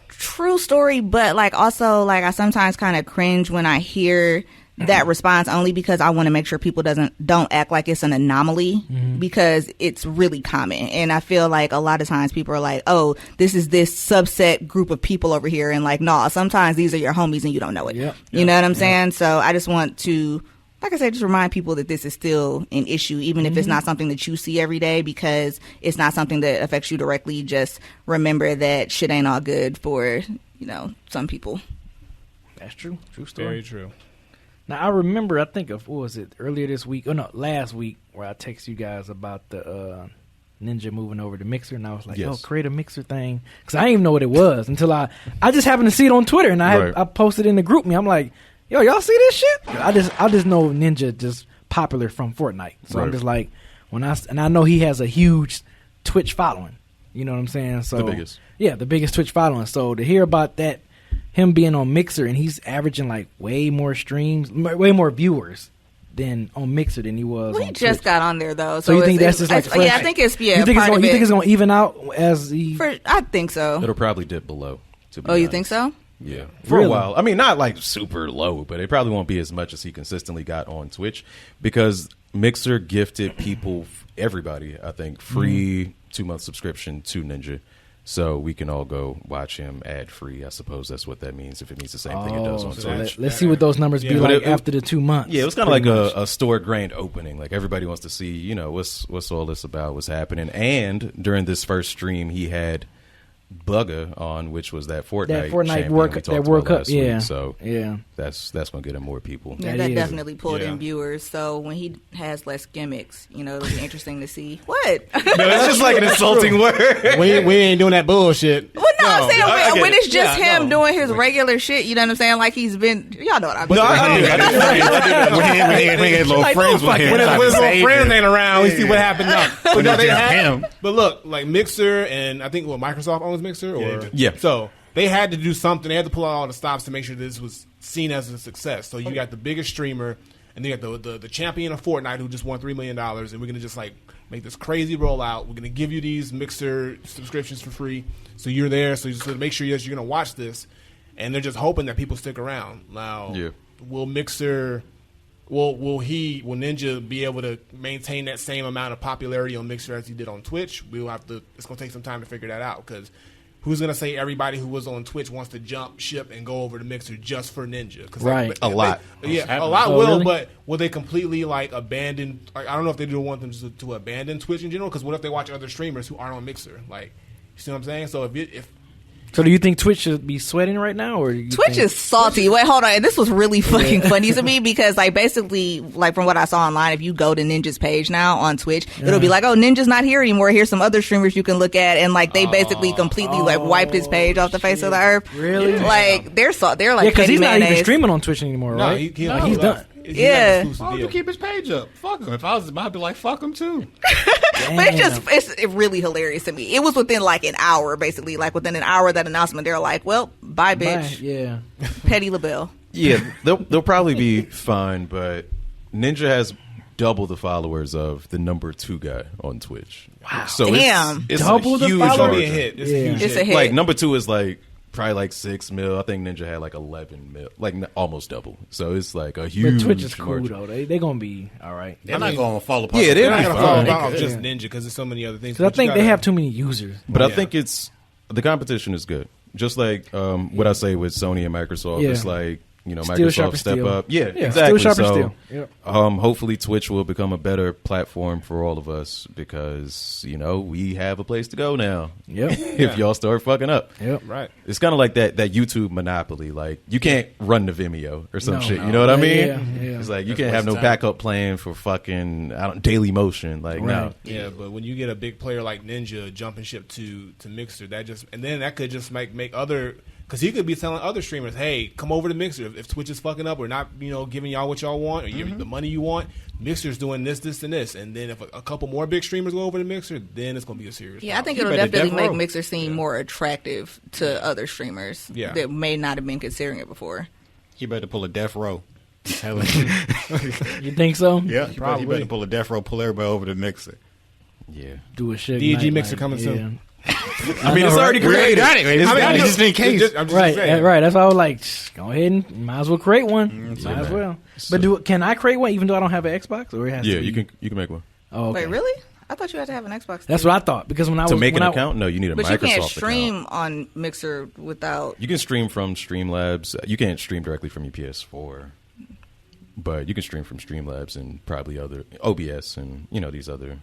True story, but like also like I sometimes kind of cringe when I hear that response, only because I want to make sure people don't act like it's an anomaly, because it's really common. And I feel like a lot of times people are like, oh, this is this subset group of people over here, and like, nah, sometimes these are your homies and you don't know it. You know what I'm saying? So I just want to, like I said, just remind people that this is still an issue, even if it's not something that you see every day, because it's not something that affects you directly. Just remember that shit ain't all good for, some people. That's true. True story. Very true. Now, I remember, I think of, what was it, earlier this week, last week, where I texted you guys about the Ninja moving over to Mixer, and I was like, create a Mixer thing, because I didn't even know what it was until I just happened to see it on Twitter, and I posted in the group me. I'm like, yo, y'all see this shit? I just know Ninja just popular from Fortnite. So I'm just like, and I know he has a huge Twitch following. You know what I'm saying? So the biggest. Yeah, the biggest Twitch following. So to hear about that, him being on Mixer, and he's averaging like way more streams, way more viewers than on Mixer than he was on He just Twitch. got on there though. So you think that's just like fresh? Yeah, I think it's You think it's going to even out as the? I think so. It'll probably dip below. To be you honest. think so? Yeah, for a while. I mean, not like super low, but it probably won't be as much as he consistently got on Twitch, because Mixer gifted people, everybody, I think, free 2-month subscription to Ninja. So we can all go watch him ad free. I suppose that's what that means, if it means the same thing it does on Twitch. Let's see what those numbers be like after the 2 months. Yeah, it was kind of like a store grand opening. Like, everybody wants to see, what's all this about, what's happening. And during this first stream, he had Bugga on, which was that Fortnite World Cup. Yeah. Week. So that's going to get him more people. Yeah, that definitely pulled in viewers. So when he has less gimmicks, it'll be interesting to see. What? No, it's just like an insulting word. We ain't doing that bullshit. Well, no, I'm saying when it's just him doing his regular shit, you know what I'm saying? Like, he's been, y'all know what I'm saying. We ain't little friends with him. When his little friends ain't around, we see what happened now. But no, they had him. But look, like Mixer, and I think Microsoft owns Mixer, or so they had to do something. They had to pull out all the stops to make sure this was seen as a success. So you got the biggest streamer, and you got the champion of Fortnite who just won $3 million, and we're gonna just like make this crazy rollout. We're gonna give you these Mixer subscriptions for free, so you're there. So just to make sure that you're gonna watch this, and they're just hoping that people stick around. Now, will Mixer will Ninja be able to maintain that same amount of popularity on Mixer as he did on Twitch? We'll have to. It's going to take some time to figure that out because who's going to say everybody who was on Twitch wants to jump ship and go over to Mixer just for Ninja? Cause right, a lot. A lot will, really? But will they completely like abandon? Like, I don't know if they do want them to abandon Twitch in general. Because what if they watch other streamers who aren't on Mixer? Like, you see what I'm saying? So So do you think Twitch should be sweating right now, or Twitch is salty? Wait, hold on. And this was really fucking funny to me because, like, basically, like from what I saw online, if you go to Ninja's page now on Twitch, it'll be like, "Oh, Ninja's not here anymore. Here's some other streamers you can look at," and like they basically completely like wiped his page off the face of the earth. Really? Like they're like because he's not even mayonnaise. streaming on Twitch anymore, right? No, he's done. Yeah. Why would you keep his page up? Fuck him. If I was, I'd be like, fuck him too. But it's really hilarious to me. It was within like an hour, basically. Like within an hour of that announcement, they're like, "Well, bye, bitch." Yeah. Petty LaBelle. Yeah, they'll probably be fine, but Ninja has double the followers of the number 2 guy on Twitch. Wow. So damn. It's Double a the huge followers? It's margin. a hit. It's Yeah. a huge It's a hit. hit. Like number 2 is like probably like 6 mil. I think Ninja had like 11 mil, like almost double. So it's like a huge. But Twitch is cool margin. though. They're gonna be all right. They're not going to fall apart. Yeah, they're They're not be going to fall fine. about Yeah. just Ninja because there's so many other things. Because I But you think they gotta- have too many users. But I Yeah. think it's the competition is good. Just like what I say with Sony and Microsoft, Yeah. it's like Steel Microsoft sharper step steel. up. Yeah, Yeah, exactly. steel sharper So, steel. Yep. hopefully Twitch will become a better platform for all of us because we have a place to go now. Yep. If y'all start fucking up, Yep. Right. it's kind of like that YouTube monopoly. Like you can't run to Vimeo or some No, shit. no. You know what I mean? Yeah. It's like you That's can't have no waste of time. backup plan for fucking Daily Motion. Like no. Right. Yeah, but when you get a big player like Ninja jumping ship to Mixer, that could just make other. Because he could be telling other streamers, "Hey, come over to Mixer. If Twitch is fucking up or not, giving y'all what y'all want or the money you want, Mixer's doing this, this, and this." And then if a couple more big streamers go over to Mixer, then it's going to be a serious. Yeah, I think problem. it'll better definitely death make row. Mixer seem more attractive to other streamers Yeah. that may not have been considering it before. He better pull a death row. I'm telling you. You think so? Yeah, he Probably. better pull a death row, pull everybody over to Mixer. Yeah. Do a shit. DEG night, Mixer like, coming soon. I mean, it's already created. Just in case. I'm just Right, saying. right. That's why I was like, go ahead and might as well create one. Might as man. well. So- But can I create one even though I don't have an Xbox? Or it has Yeah, to be? you can make one. Oh, okay. Wait, really? I thought you had to have an Xbox. That's too. what I thought because when I was To make an when I- account, no, you need a But Microsoft you can't account. stream on Mixer without. You can stream from Streamlabs. You can't stream directly from your PS4, but you can stream from Streamlabs and probably other OBS and these other.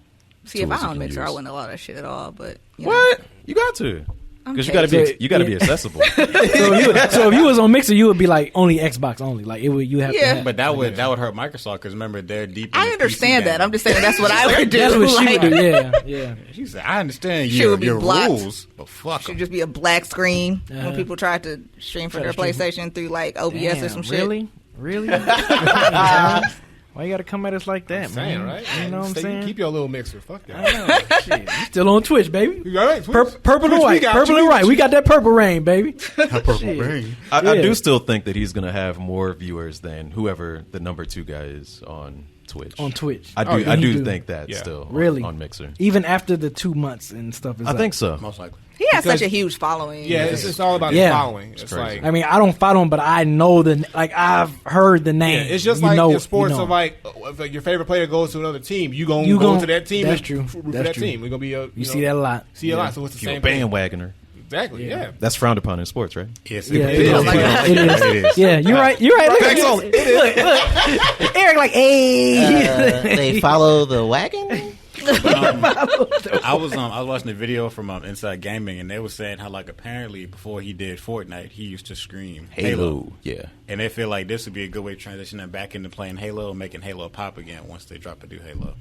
See, if tools I you own can Mixer, I use. wouldn't allow that shit at all. But you know. What? You got to. I'm Because you got to be Yeah. accessible. so if you was on Mixer, you would be like only Xbox only. Like you have to. Yeah. Have, But that would hurt Microsoft because remember they're deep. In I the understand PC that. game. I'm just saying that's what I would do. that's what she Like, would do. Yeah. She said, "I understand Shit your would be blocked. rules, but fuck should 'em." just be a black screen when Uh-huh. people try to stream from their Try to stream. PlayStation through like OBS or some shit. Really? Why you got to come at us like that, Saying, man? right? You know what I'm saying? Keep your little Mixer. Fuck I that. know. Shit. You still on Twitch, baby. You all right? Twitch? Purple and Twitch, we white. got Purple you. and white. We got that purple rain, baby. Purple Shit. rain. I Yeah. do still think that he's going to have more viewers than whoever the number 2 guy is on Twitch. On Twitch. I do. Oh, I he do do. think that Yeah. still. Really? on Mixer. Even after the 2 months and stuff is I up. think so. Most likely. He has Because- such a huge following. Yeah, it's all about Yeah. the following. It's crazy. like I mean, I don't follow him, but I know I've heard the name. yeah, it's just You like know- in sports you know. of like if like your favorite player goes to another team, you gonna You go gon- to that team. that's and true. root for That's that true. team. We're gonna be You see that a lot. See a lot. So it's the You're a same thing. bandwagoner. Exactly. Yeah. That's frowned upon in sports, right? Yes, Yeah, it it is. is. It is. Yeah, you're right. You're right. Look, look. Eric, like, hey. They follow the wagon. I was watching a video from Inside Gaming, and they were saying how like apparently before he did Fortnite, he used to scream Halo. Yeah. And they feel like this would be a good way to transition them back into playing Halo and making Halo pop again once they drop a new Halo.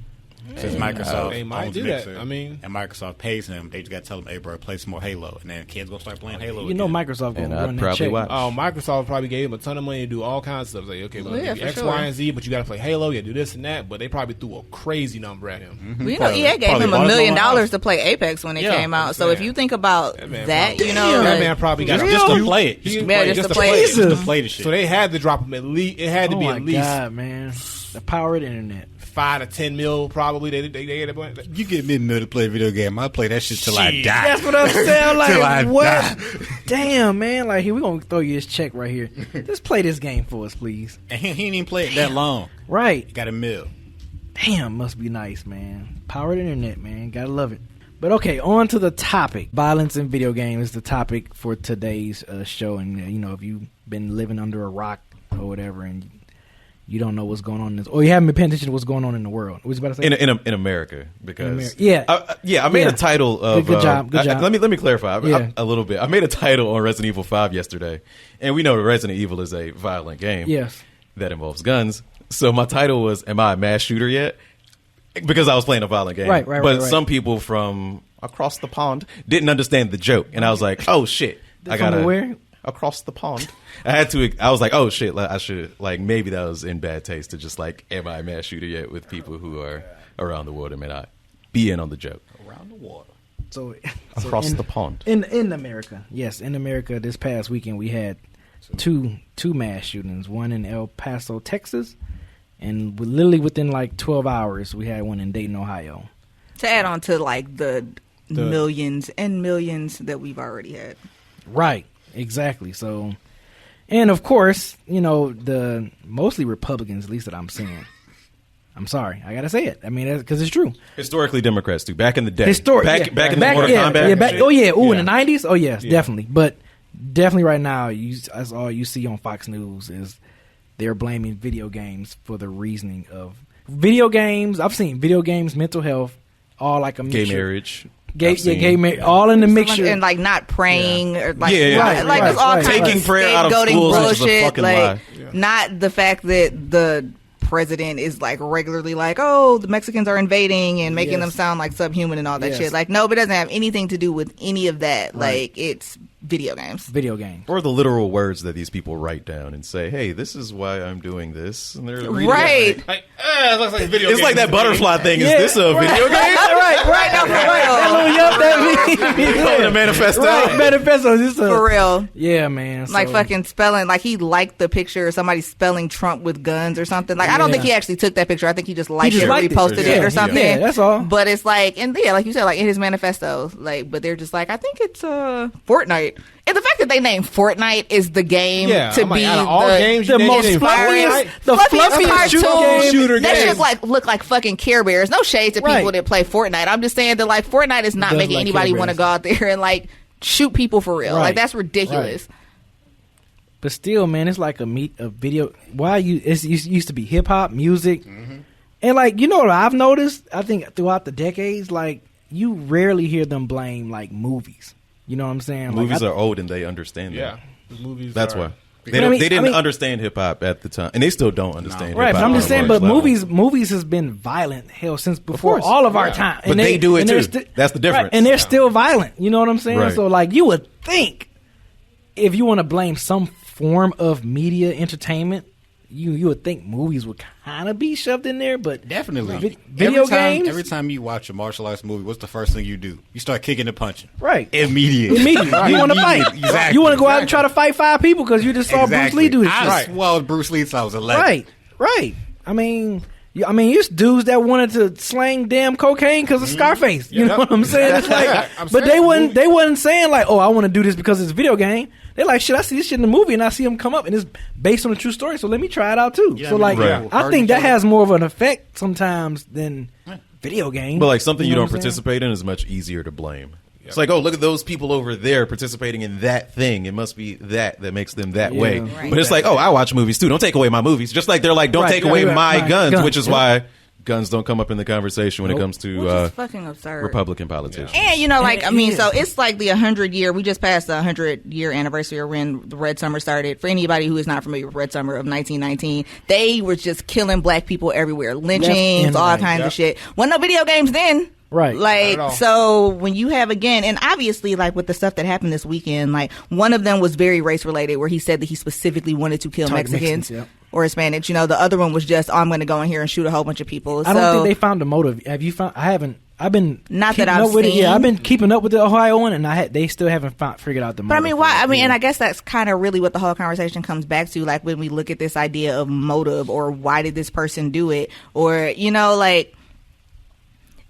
Since Microsoft They might owns do that. Mixer, I mean- and Microsoft pays him, they just got to tell him, "Hey, bro, play some more Halo," and then kids gonna start playing Halo. You know again. Microsoft And gonna I'd run that probably check. watch. Oh, Microsoft probably gave him a ton of money to do all kinds of stuff. Like, okay, well, Yeah, do for X, sure. Y, and Z, but you got to play Halo. You do this and that. But they probably threw a crazy number at him. Well, you know, EA gave him $1 million to play Apex when it Yeah, came out. I'm So if saying. you think about That man that, probably- you know, that like, man probably got just to play it. Just to Yeah, play it. just to Just play to it. Just to play the shit. So they had to drop him at least. It had to Oh be my at least God, man. The power of the internet. 5 to 10 mil probably. They You get me in the middle to play a video game, I play that shit till I die. That's what I'm saying. Like, Till I what? die. Damn, man. Like, here, we're going to throw you this check right here. Just play this game for us, please. And he ain't even played that long. Right. He got a mil. Damn, must be nice, man. Power of the internet, man. Gotta love it. But okay, on to the topic. Violence in video games is the topic for today's show. And, you know, if you've been living under a rock or whatever and you don't know what's going on in this, or you haven't been paying attention to what's going on in the world. What was you about to say? In America, because I made a title of good job. Let me clarify Yeah. a little bit. I made a title on Resident Evil 5 yesterday, and we know that Resident Evil is a violent game. Yes. That involves guns. So my title was, "Am I a mass shooter yet?" Because I was playing a violent game. Right. But some people from across the pond didn't understand the joke, and I was like, "Oh shit, I gotta where?" Across the pond." I was like, "Oh shit, I should maybe that was in bad taste to just like, am I a mass shooter yet?" with people who are around the water, may not be in on the joke. Around the water. So Across the pond. In America, yes, in America, this past weekend we had two mass shootings. One in El Paso, Texas, and literally within like 12 hours, we had one in Dayton, Ohio. To add on to like the millions and millions that we've already had. Right, exactly. So, and of course, you know, the mostly Republicans, at least that I'm seeing. I'm sorry, I gotta say it. I mean, because it's true. Historically, Democrats too. Back in the day, back in the Mortal Kombat. In the 90s. Oh yes, definitely. But definitely right now, that's all you see on Fox News is they're blaming video games for the reasoning of video games. I've seen video games, mental health, all like a mixture. Gay marriage. Gay marriage, all in the mixture. And like not praying or like, right, it's all kind taking of prayer out of scapegoating schools is bullshit. a fucking Like, lie. not the fact that the president is like regularly like, oh, the Mexicans are invading and making them sound like subhuman and all that shit. Like, no, but it doesn't have anything to do with any of that. Like, it's video games. Or the literal words that these people write down and say, "Hey, this is why I'm doing this." And they're reading right. it Like, it looks like a video game. It's like that butterfly thing. Is this a video game? right. That little The manifesto. Right, manifesto. This For real. Yeah, man. Like so. fucking spelling, like he liked the picture of somebody spelling Trump with guns or something. Like, I don't think he actually took that picture. I think he just liked it, reposted it or something. Yeah, that's all. But it's like, and yeah, like you said, like in his manifesto, like, but they're just like, I think it's Fortnite. And the fact that they named Fortnite is the game to be out of all games, the most fluffiest, shooter that game. should look like fucking Care Bears. No shade to people that play Fortnite. I'm just saying that like Fortnite is not making anybody want to go out there and like shoot people for real. Like, that's ridiculous. Right. But still, man, it's like a video. It used to be hip hop music, and like, you know what I've noticed? I think throughout the decades, like, you rarely hear them blame like movies. You know what I'm saying? Movies are old and they understand that. Yeah, movies. That's why. They I mean- didn't understand hip hop at the time, and they still don't understand hip hop. Right, but I'm just saying. But level. movies has been violent hell since before all of our time. But they do it too. That's the difference. Right, and they're still violent. You know what I'm saying? Right. So like, you would think if you want to blame some form of media entertainment, you would think movies would kind of be shoved in there, but Definitely. video games. Every time you watch a martial arts movie, what's the first thing you do? You start kicking and punching. Right. Immediately. You want to fight. Exactly. You want to go out and try to fight 5 people because you just saw Bruce Lee do this shit. I swallowed Bruce Lee since I was 11. Right. I mean, it's dudes that wanted to slang damn cocaine because of Scarface. You know what I'm saying? It's like, but they wasn't saying like, oh, I want to do this because it's a video game. They're like, shit, I see this shit in the movie and I see him come up and it's based on a true story, so let me try it out too. Yeah, so like, I think that has more of an effect sometimes than video games. But like something you know don't participate in is much easier to blame. It's like, oh, look at those people over there participating in that thing. It must be that makes them that way. Right. But it's like, oh, I watch movies too. Don't take away my movies. Just like they're like, don't take away my guns, which is why guns don't come up in the conversation when it comes to Which is fucking absurd. Republican politicians. And you know, like, I mean, so it's like the 100-year. We just passed the 100-year anniversary of when the Red Summer started. For anybody who is not familiar with Red Summer of 1919, they were just killing black people everywhere, lynchings, all kinds of shit. Wasn't no video games then. Right. Like, so when you have, again, and obviously, like, with the stuff that happened this weekend, like, one of them was very race related, where he said that he specifically wanted to kill Mexicans or Hispanics. You know, the other one was just, oh, I'm going to go in here and shoot a whole bunch of people. I don't think they found a motive. Have you found? I I've been Not that keeping I've up with it. seen. Yeah, I've been keeping up with the Ohio one, and they still haven't figured out the. But I mean, motive why? for it. I mean, Yeah. and I guess that's kind of really what the whole conversation comes back to. Like when we look at this idea of motive, or why did this person do it, or like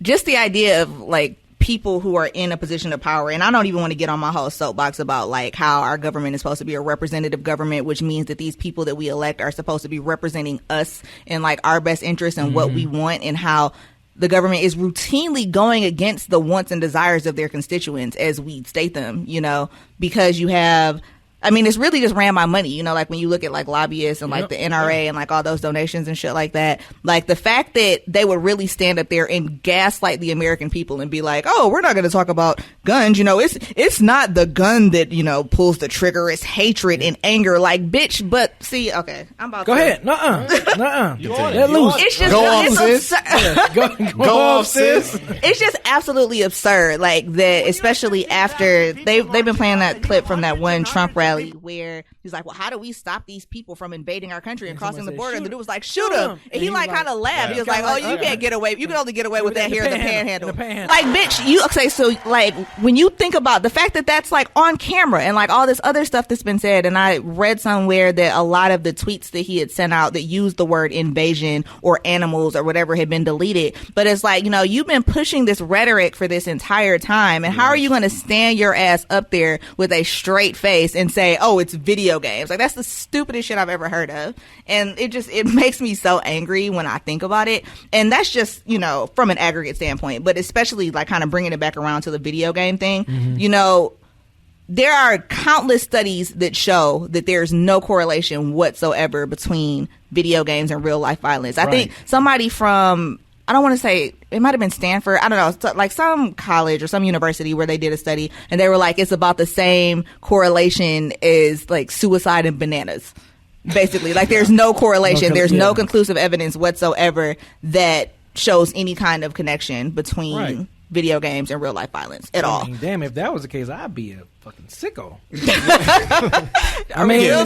just the idea of like people who are in a position of power. And I don't even want to get on my whole soapbox about like how our government is supposed to be a representative government, which means that these people that we elect are supposed to be representing us in like our best interests and what we want, and how the government is routinely going against the wants and desires of their constituents as we state them, because you have, I mean, it's really just ran by money, like when you look at like lobbyists and like the NRA and like all those donations and shit like that, like the fact that they would really stand up there and gaslight the American people and be like, oh, we're not going to talk about guns. It's not the gun that, pulls the trigger. It's hatred and anger. Like, bitch. But see, okay, I'm about Go to. ahead. Nuh-uh. You on it. Let You loose. on it. It's just, Go off, it's sis. absurd. Go off, sis. It's just absolutely absurd, like that, especially after they've been playing that clip from that one Trump rally where he's like, well, how do we stop these people from invading our country and crossing the said, border? And the "Shoot dude was like, shoot him. And he like kind of laughed. He was like, oh, you can't get away. You can only get away with that here in the panhandle. Like, bitch, okay, so like when you think about the fact that that's like on camera and like all this other stuff that's been said, and I read somewhere that a lot of the tweets that he had sent out that used the word invasion or animals or whatever had been deleted. But it's like, you've been pushing this rhetoric for this entire time, and how are you going to stand your ass up there with a straight face and say, oh, it's video games? Like, that's the stupidest shit I've ever heard of. And it makes me so angry when I think about it. And that's just, from an aggregate standpoint, but especially like kind of bringing it back around to the video game thing. There are countless studies that show that there's no correlation whatsoever between video games and real life violence. I think somebody from, I don't want to say, it might have been Stanford, I don't know, like some college or some university where they did a study, and they were like, it's about the same correlation as like suicide and bananas. Basically, like there's no correlation. There's no conclusive evidence whatsoever that shows any kind of connection between video games and real life violence at all. Damn, if that was the case, I'd be a fucking sicko. Real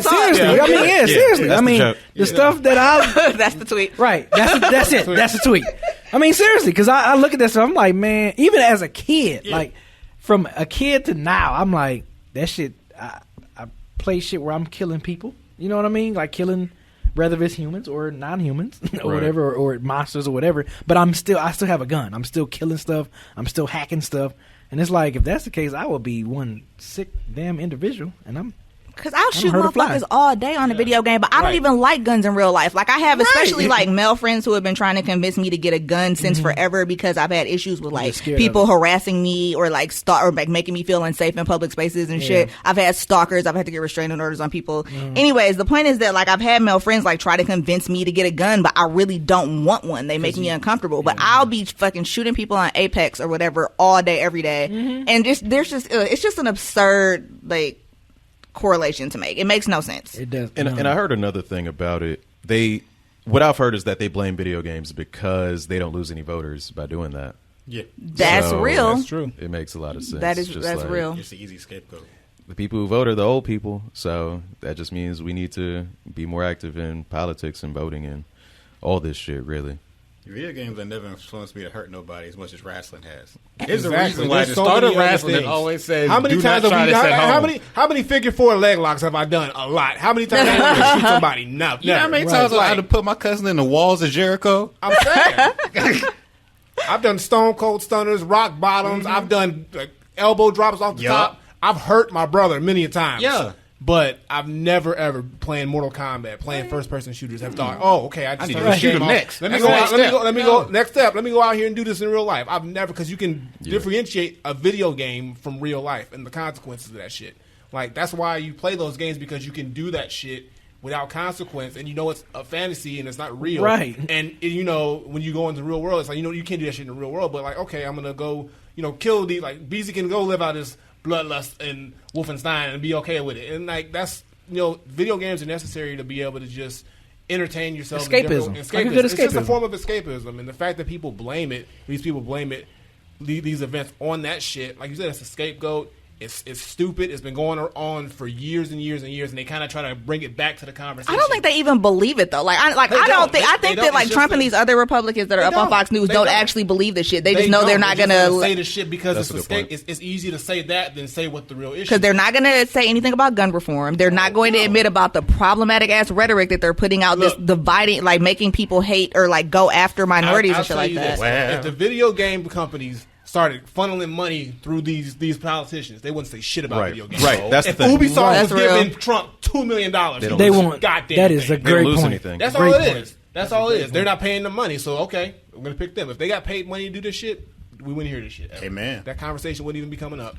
talk. Seriously. Seriously. That's the joke. The stuff that I That's the tweet. right. That's it. That's the tweet. I mean, seriously, because I look at that stuff, I'm like, man, even as a kid, like from a kid to now, I'm like, that shit. I play shit where I'm killing people. You know what I mean? Like killing, whether it's humans or non-humans or whatever, or monsters or whatever. But I still have a gun. I'm still killing stuff. I'm still hacking stuff. And it's like, if that's the case, I would be one sick damn individual. And I'm Because I'll shoot heard a fly. motherfuckers all day on a video game, but I don't even like guns in real life. Like I have, especially like male friends who have been trying to convince me to get a gun since forever because I've had issues with like people harassing me or like or like making me feel unsafe in public spaces and shit. I've had stalkers. I've had to get restraining orders on people. Anyways, the point is that like I've had male friends like try to convince me to get a gun, but I really don't want one. They make me uncomfortable. But I'll be fucking shooting people on Apex or whatever all day, every day, and it's just an absurd like correlation to make. It makes no sense. it does. And I heard another thing about it. What I've heard is that they blame video games because they don't lose any voters by doing that. Yeah, That's So, real. that's true. It makes a lot of sense. That is Just that's like, real. It's an easy scapegoat. The people who vote are the old people, so that just means we need to be more active in politics and voting and all this shit, really. Video games have never influenced me to hurt nobody as much as wrestling has. There's There's a reason why the so start many of other wrestling things. always says, how many do times not try have we, this at home. how many figure four leg locks have I done? A lot. How many times have I shoot somebody? No, You know how many times I had to put my cousin in the walls of Jericho? I'm saying. I've done stone cold stunners, rock bottoms. I've done like, elbow drops off the top. I've hurt my brother many a times. Yeah. But I've never ever playing Mortal Kombat, playing first person shooters, have thought, oh, okay, I just need turned to this shoot game him off. next. Let me That's go. the next Let me step. go. Next step. Let me go out here and do this in real life. I've never, because you can differentiate a video game from real life and the consequences of that shit. Like that's why you play those games, because you can do that shit without consequence, and you know it's a fantasy and it's not real. Right. And you know when you go into the real world, it's like you can't do that shit in the real world. But like, okay, I'm gonna go, kill these. Like Beezy can go live out his bloodlust in Wolfenstein and be okay with it. And like that's. Video games are necessary to be able to just entertain yourself. Escapism. Like a good escapism. It's just a form of escapism. And the fact that people blame it, these events on that shit, like you said, it's a scapegoat. It's stupid. It's been going on for years and years and years, and they kind of try to bring it back to the conversation. I don't think they even believe it though. I think that like Trump and these other Republicans that are up on Fox News don't actually believe this shit. They just know they're not gonna say the shit because it's easy to say that than say what the real issue. Because they're not gonna say anything about gun reform. They're not going to admit about the problematic ass rhetoric that they're putting out. This dividing, like making people hate or like go after minorities and shit like that. If the video game companies started funneling money through these politicians, they wouldn't say shit about video games. Right, that's if the thing. Ubisoft was giving Trump $2 million, they won't. Goddamn, that is a great point. Anything. That's all it is. That's all it is. They're not paying the money, so okay, we're gonna pick them. If they got paid money to do this shit, we wouldn't hear this shit. Amen. That conversation wouldn't even be coming up.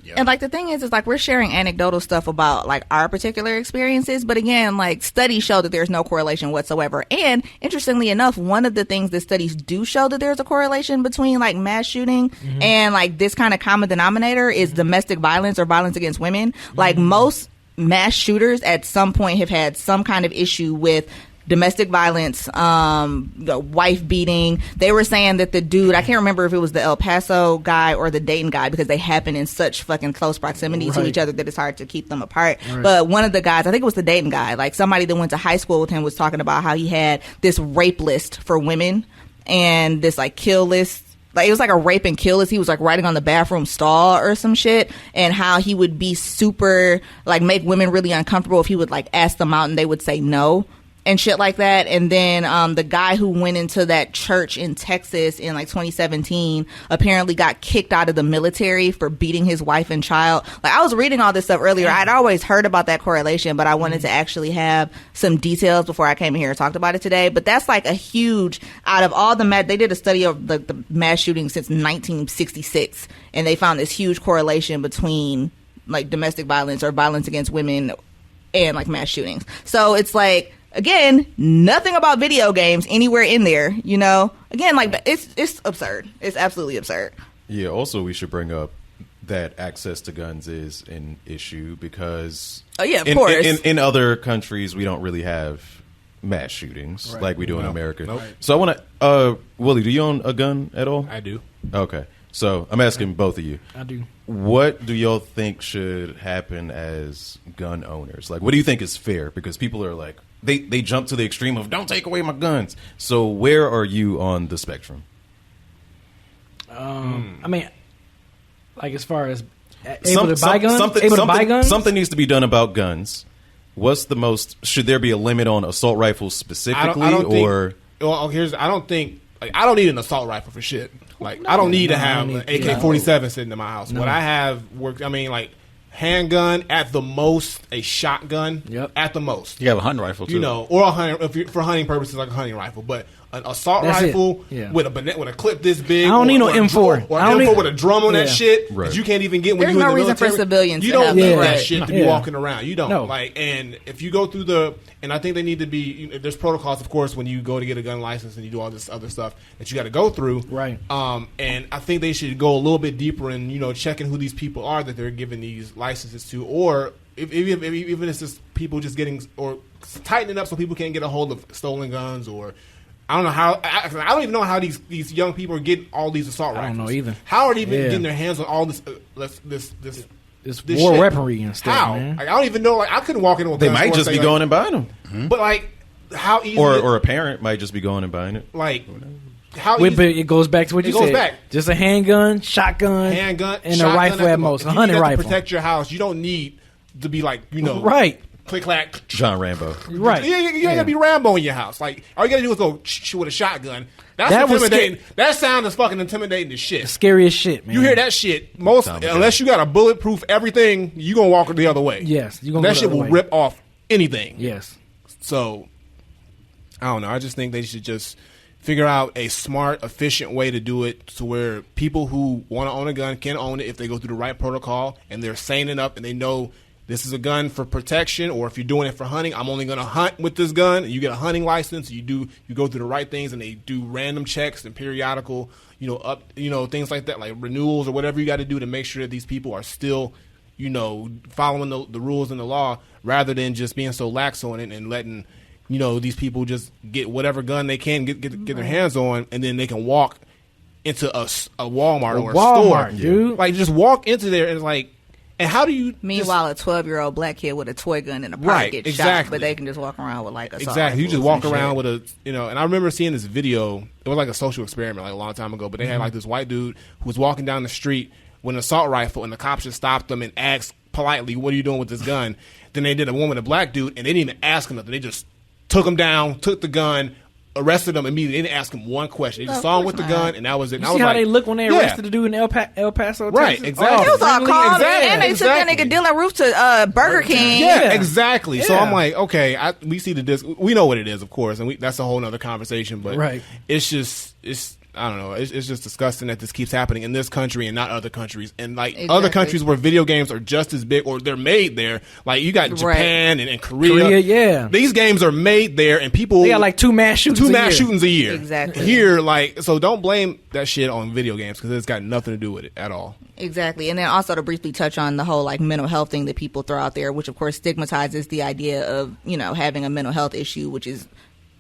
Yep. And like the thing is like we're sharing anecdotal stuff about like our particular experiences, but again, like studies show that there's no correlation whatsoever. And interestingly enough, one of the things that studies do show that there's a correlation between like mass shooting and like this kind of common denominator is domestic violence or violence against women. Like most mass shooters at some point have had some kind of issue with domestic violence, wife beating. They were saying that the dude, I can't remember if it was the El Paso guy or the Dayton guy because they happen in such fucking close proximity to each other that it's hard to keep them apart. Right. But one of the guys, I think it was the Dayton guy, like somebody that went to high school with him was talking about how he had this rape list for women and this like kill list. Like it was like a rape and kill list. He was like writing on the bathroom stall or some shit, and how he would be super like make women really uncomfortable if he would like ask them out and they would say no. And shit like that. And then the guy who went into that church in Texas in like 2017 apparently got kicked out of the military for beating his wife and child. Like I was reading all this stuff earlier. I'd always heard about that correlation, but I wanted to actually have some details before I came in here and talked about it today. But that's like a huge, out of all the they did a study of the mass shootings since 1966, and they found this huge correlation between like domestic violence or violence against women and like mass shootings. So it's like, again, nothing about video games anywhere in there, you know? Again, like, it's absurd. It's absolutely absurd. Yeah, also we should bring up that access to guns is an issue because of course. In other countries, we don't really have mass shootings like we do in America. Nope. So I want to, Willie, do you own a gun at all? I do. Okay. So I'm asking both of you. I do. What do y'all think should happen as gun owners? Like, what do you think is fair? Because people are like, they jump to the extreme of don't take away my guns. So where are you on the spectrum? I mean, like as far as able to buy guns, something needs to be done about guns. What's the most? Should there be a limit on assault rifles specifically, I don't think. Like, I don't need an assault rifle for shit. Like I don't need to have an AK-47 sitting in my house. No. What I have worked. I mean, like handgun at the most, a shotgun at the most. You have a hunting rifle too, you know, or a hunting for hunting purposes like a hunting rifle, but. An assault rifle with a clip this big. I don't need no M4. Or an M4 with a drum on that shit that you can't even get when you're in the military. There's no reason for civilians. You don't need that shit to be walking around. You don't. No. And if you go through and I think they need to be. There's protocols, of course, when you go to get a gun license and you do all this other stuff that you got to go through. Right. And I think they should go a little bit deeper in checking who these people are that they're giving these licenses to, or even if it's just people just getting or tightening up so people can't get a hold of stolen guns or. I don't know how. I don't even know how these young people are getting all these assault rifles. I don't know either. How are they even getting their hands on all this war shit? Weaponry and stuff? How? Man. Like, I don't even know. Like I couldn't walk into a gun They might store just be going and buying them. Mm-hmm. But like, how easy? Or a parent might just be going and buying it. Like, how easy? But it goes back to what you said. Back. Just a handgun, shotgun, and a rifle at most. A hunting rifle. To protect your house, you don't need to be like right. Click clack, John Rambo. Right. You ain't gotta be Rambo in your house. Like all you gotta do is go with a shotgun. That's intimidating. That sound is fucking intimidating as shit. The scariest shit, man. You hear that shit unless you got a bulletproof everything, you gonna walk the other way. Yes, you gonna. That shit will rip off anything. Yes. So I don't know. I just think they should just figure out a smart, efficient way to do it to where people who want to own a gun can own it if they go through the right protocol and they're sane enough and they know. This is a gun for protection, or if you're doing it for hunting, I'm only going to hunt with this gun. You get a hunting license. You go through the right things, and they do random checks and periodical, things like that, like renewals or whatever you got to do to make sure that these people are still, following the rules and the law, rather than just being so lax on it and letting, these people just get whatever gun they can get their hands on, and then they can walk into a Walmart or a store, dude. Like just walk into there and it's like. And how do you? Meanwhile, a 12-year-old black kid with a toy gun in a park Right, gets exactly. shot, but they can just walk around with like a Exactly. You just walk around with a, and I remember seeing this video. It was like a social experiment, like a long time ago. But they had like this white dude who was walking down the street with an assault rifle, and the cops just stopped him and asked politely, "What are you doing with this gun?" Then they did a one with a black dude, and they didn't even ask him nothing. They just took him down, took the gun, arrested him immediately. They didn't ask him one question. They just saw him with the gun, and that was it. You see how they look when they arrested the dude in El Paso, Texas? Right, exactly. It was all calm, Exactly. and they took that nigga Dylan Roof to Burger King. Yeah, exactly. So Yeah. I'm like, okay, we see the disc. We know what it is, of course, and that's a whole nother conversation. But it's just, I don't know. It's just disgusting that this keeps happening in this country and not other countries. And like other countries where video games are just as big or they're made there. Like you got Japan and Korea. Yeah. These games are made there, and people They got like 2 mass shootings a year. Exactly. Here, like, so don't blame that shit on video games because it's got nothing to do with it at all. Exactly. And then also to briefly touch on the whole like mental health thing that people throw out there, which of course stigmatizes the idea of, having a mental health issue, which is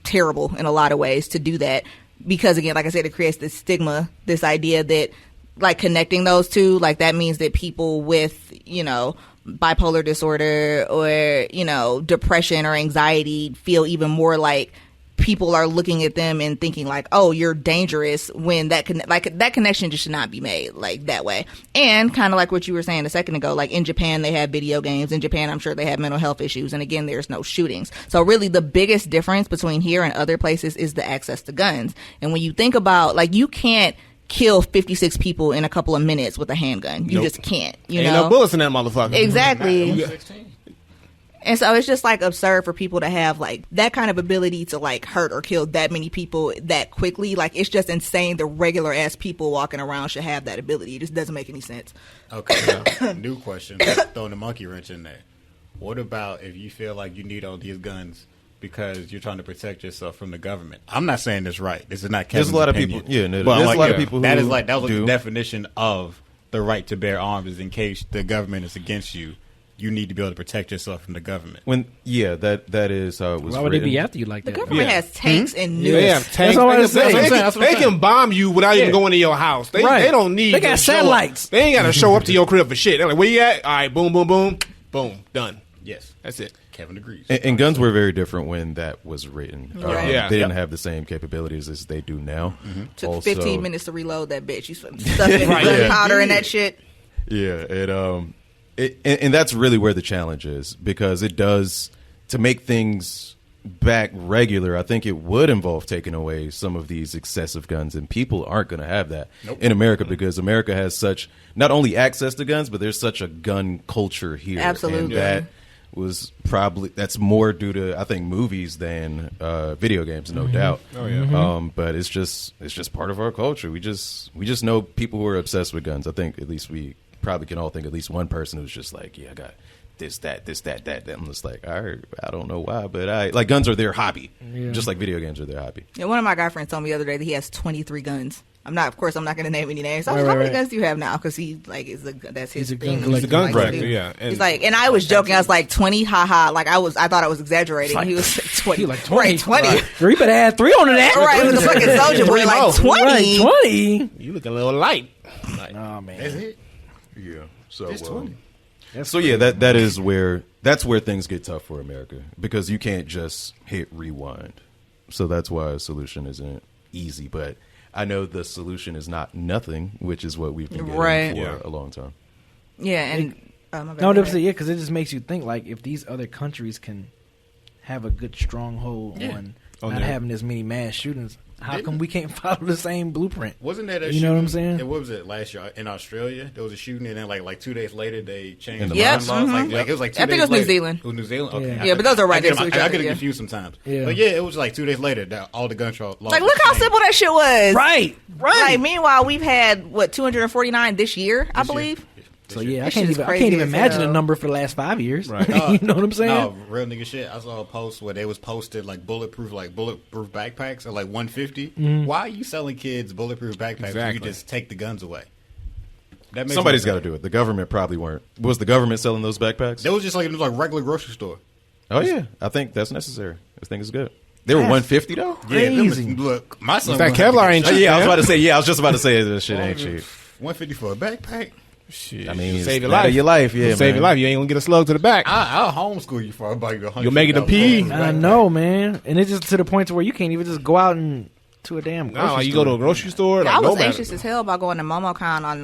terrible in a lot of ways to do that. Because again, like I said, it creates this stigma, this idea that like connecting those two, like that means that people with, bipolar disorder or, depression or anxiety feel even more like people are looking at them and thinking like, oh, you're dangerous, when that connection just should not be made like that way. And kind of like what you were saying a second ago, like in Japan, they have video games. In Japan, I'm sure they have mental health issues. And again, there's no shootings. So really the biggest difference between here and other places is the access to guns. And when you think about, like, you can't kill 56 people in a couple of minutes with a handgun. You just can't, Ain't no bullets in that motherfucker. Exactly. And so it's just like absurd for people to have like that kind of ability to like hurt or kill that many people that quickly. Like it's just insane. The regular ass people walking around should have that ability. It just doesn't make any sense. Okay, new question. Throwing the monkey wrench in there. What about if you feel like you need all these guns because you're trying to protect yourself from the government? I'm not saying this right. This is not Kevin's There's a lot opinion. of people. Yeah, no, But there's like, a lot of people who that was like do. the definition of the right to bear arms is in case the government is against you. You need to be able to protect yourself from the government. That is how it was. Why would they written. be after you like The that? government has tanks and nukes. They have tanks. That's all I'm saying. They can bomb you without even going to your house. They don't need. They got to show up. satellites. They ain't got to show up to your crib for shit. They're like, where you at? All right, boom, boom, boom, boom, done. Yes, That's it. Kevin agrees. And guns were very different when that was written. Right. They didn't have the same capabilities as they do now. Took Also, 15 minutes to reload that bitch. You stuffing gunpowder in that shit. Yeah, and that's really where the challenge is, because it does, to make things back regular, I think it would involve taking away some of these excessive guns, and people aren't going to have that in America, because America has such, not only access to guns, but there's such a gun culture here. Absolutely. And that was probably, that's more due to, I think, movies than video games, no doubt. Oh yeah. But it's just part of our culture. We just know people who are obsessed with guns. I think at least we probably can all think at least one person who's just like, yeah, I got this, that. I'm just like, I don't know why, but like guns are their hobby, just like video games are their hobby. Yeah, one of my guy friends told me the other day that he has 23 guns. I'm not going to name any names. I was like, how many guns do you have now? Because he like that's his thing. He's a gun collector. collector. Yeah. He's like, and I was joking. I was like 20, haha. Like I thought I was exaggerating. He was like 20. He like 20. Right, 20. Girl, you better add 3 on to that. Right, he was a fucking soldier boy. Like 20. Right, 20. You look a little light. Oh man, That's it. Yeah. So It's 20. So yeah, that's where things get tough for America, because you can't just hit rewind. So that's why a solution isn't easy. But I know the solution is not nothing, which is what we've been getting for a long time. Yeah, and because it just makes you think, like, if these other countries can have a good stronghold on not having as many mass shootings, how come we can't follow the same blueprint? Wasn't that a You know what I'm saying? And what was it last year in Australia? There was a shooting, and then like 2 days later they changed In the the gun mountains? laws. Like it was like 2 I days think it was New later. Zealand. It was New Zealand. Okay. Yeah. but those are right next to each I other, get it yeah. confused sometimes. Yeah. But yeah, it was like 2 days later that all the gun laws. like, look how simple that shit was. Right. Like, meanwhile, we've had 249 this year, I believe. So yeah, I This can't shit is even crazy as imagine hell. a number for the last 5 years. Right. You know what I'm saying? No, real nigga shit. I saw a post where they was posted like bulletproof backpacks at like $150. Why are you selling kids bulletproof backpacks when you Exactly. just take the guns away? That makes Somebody's no got to sense. do it. The government probably weren't. Was the government selling those backpacks? It was just like it was like regular grocery store. Oh yeah, I think that's necessary. I think it's good. They were $150 though. Yeah, them was- Crazy. look, my son. That Kevlar ain't cheap. Yeah, I was about to say. Yeah, I was just about to say this shit ain't cheap. $150 for a backpack. Shit, I mean, save your matter life. of your life, yeah, save your man. life. You ain't gonna get a slug to the back. I'll homeschool you for about $100. You'll make it a pee. I know, man. And it's just to the point to where you can't even just go out and to a damn grocery No, like you store. go to a grocery store. Yeah, Like, I was no matter. anxious as hell about going to MomoCon on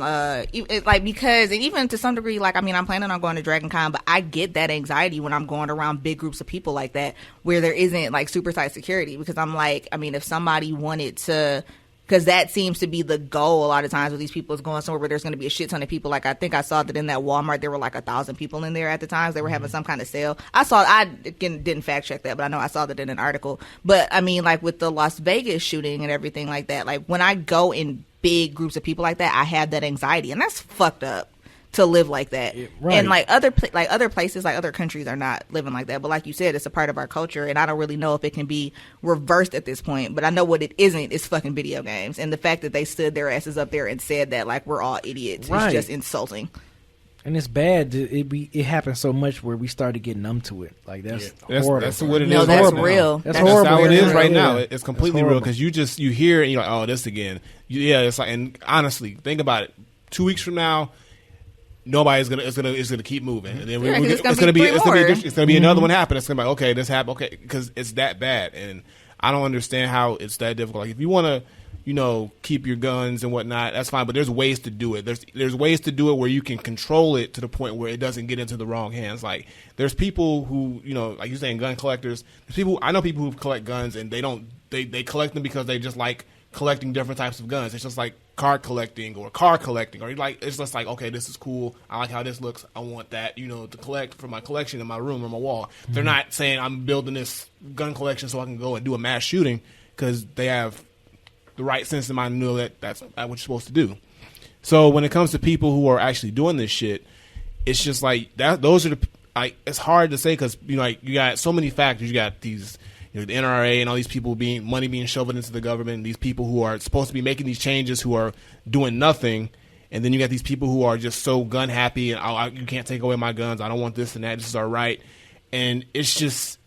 like because and even to some degree, like I mean, I'm planning on going to DragonCon, but I get that anxiety when I'm going around big groups of people like that where there isn't like super tight security because I'm like, I mean, if somebody wanted to. Because that seems to be the goal a lot of times with these people is going somewhere where there's going to be a shit ton of people. Like I think I saw that in that Walmart there were like 1,000 people in there at the time. They were having some kind of sale. I didn't fact check that, but I know I saw that in an article. But I mean, like with the Las Vegas shooting and everything like that, like when I go in big groups of people like that, I have that anxiety, and that's fucked up to live like that. Right. And like other places, like other countries are not living like that. But like you said, it's a part of our culture, and I don't really know if it can be reversed at this point. But I know what it isn't is fucking video games, and the fact that they stood their asses up there and said that like we're all idiots Right. is just insulting. And it's bad. It happens so much where we started getting numb to it. Like that's horrible. That's what it is. No, right that's now. real. That's That's horrible. how it is Yeah. right now. Yeah. It's completely That's real horrible. because you hear it and you're like, oh, this again. Yeah, it's like, and honestly, think about it. 2 weeks from now, nobody's gonna keep moving, and then Yeah, 'cause it's gonna be another Mm-hmm. one happen. It's gonna be like, okay, this happened, okay, because it's that bad, and I don't understand how it's that difficult. Like if you want to, keep your guns and whatnot, that's fine, but there's ways to do it. There's ways to do it where you can control it to the point where it doesn't get into the wrong hands. Like there's people who, like you're saying, gun collectors. I know people who collect guns and they collect them because they just like collecting different types of guns. It's just like card collecting or car collecting, or it's just like, okay, this is cool. I like how this looks. I want that, to collect for my collection in my room or my wall. Mm-hmm. They're not saying I'm building this gun collection so I can go and do a mass shooting because they have the right sense of mind to know that that's what you're supposed to do. So when it comes to people who are actually doing this shit, it's just like that. Those are it's hard to say because you got so many factors. You got these. The NRA and all these people money being shoved into the government, and these people who are supposed to be making these changes who are doing nothing, and then you got these people who are just so gun happy and you can't take away my guns. I don't want this and that. This is our right, and it's just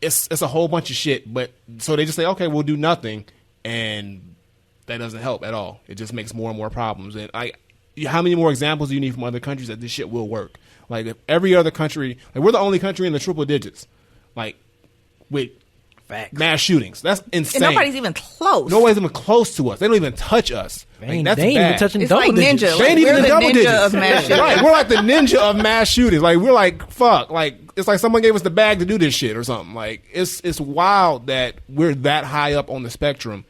it's a whole bunch of shit. But so they just say, okay, we'll do nothing, and that doesn't help at all. It just makes more and more problems. And how many more examples do you need from other countries that this shit will work? Like if every other country, like we're the only country in the triple digits, like with mass shootings. That's insane. And nobody's even close. Nobody's even close to us. They don't even touch us. They Like, ain't, that's they ain't bad. even touching It's double like digits. ninja. They ain't even We're in the double ninja digits. of mass shootings. Right, we're like the ninja of mass shootings. Like we're like fuck. Like it's like someone gave us the bag to do this shit or something. Like it's wild that we're that high up on the spectrum,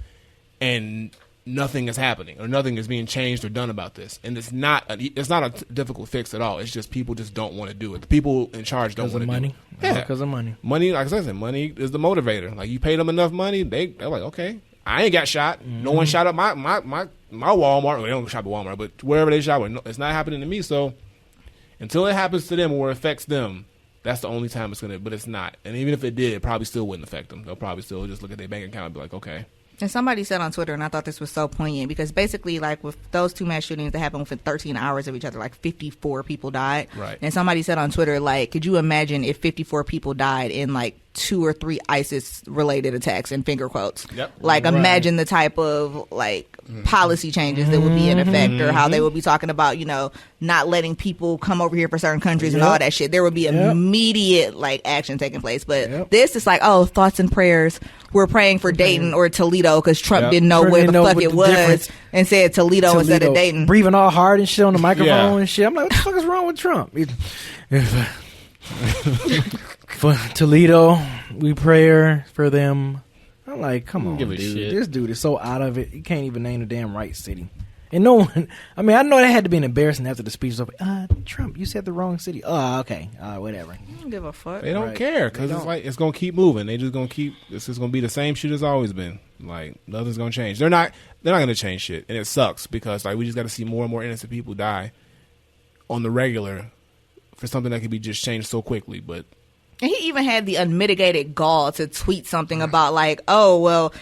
and nothing is happening or nothing is being changed or done about this. And it's not a difficult fix at all. It's just people just don't want to do it. The people in charge don't want to do money. it. Yeah, Because of money. Money, like I said, money is the motivator. Like you pay them enough money, they're like, okay, I ain't got shot. No one shot up my Walmart. Well, they don't shop at Walmart, but wherever they shop, it's not happening to me. So until it happens to them or affects them, that's the only time it's gonna. But it's not. And even if it did, it probably still wouldn't affect them. They'll probably still just look at their bank account and be like, okay. And somebody said on Twitter, and I thought this was so poignant, because basically, like, with those two mass shootings that happened within 13 hours of each other, like 54 people died. Right. And somebody said on Twitter, like, could you imagine if 54 people died in, like, 2 or 3 ISIS-related attacks, in finger quotes? Yep. Like, imagine the type of, like, policy changes that would be in effect, or how they would be talking about, not letting people come over here for certain countries and all that shit. There would be immediate, like, action taking place. But this is like, oh, thoughts and prayers. We're praying for Dayton or Toledo because Trump didn't know where the fuck it was and said Toledo instead of Dayton. Breathing all hard and shit on the microphone Yeah. and shit. I'm like, what the fuck is wrong with Trump? For Toledo, we pray for them. I'm like, come on, Give a dude. shit. This dude is so out of it. He can't even name the damn right city. And no one, I mean, I know that had to be an embarrassing after the speech was over. Trump, you said the wrong city. Oh, okay. Whatever. I don't give a fuck. They don't Right. care because They it's don't. like it's gonna keep moving. They just gonna keep. This is gonna be the same shit as always been. Like nothing's gonna change. They're not gonna change shit, and it sucks because like we just got to see more and more innocent people die on the regular for something that could be just changed so quickly. But And he even had the unmitigated gall to tweet something about like, oh well,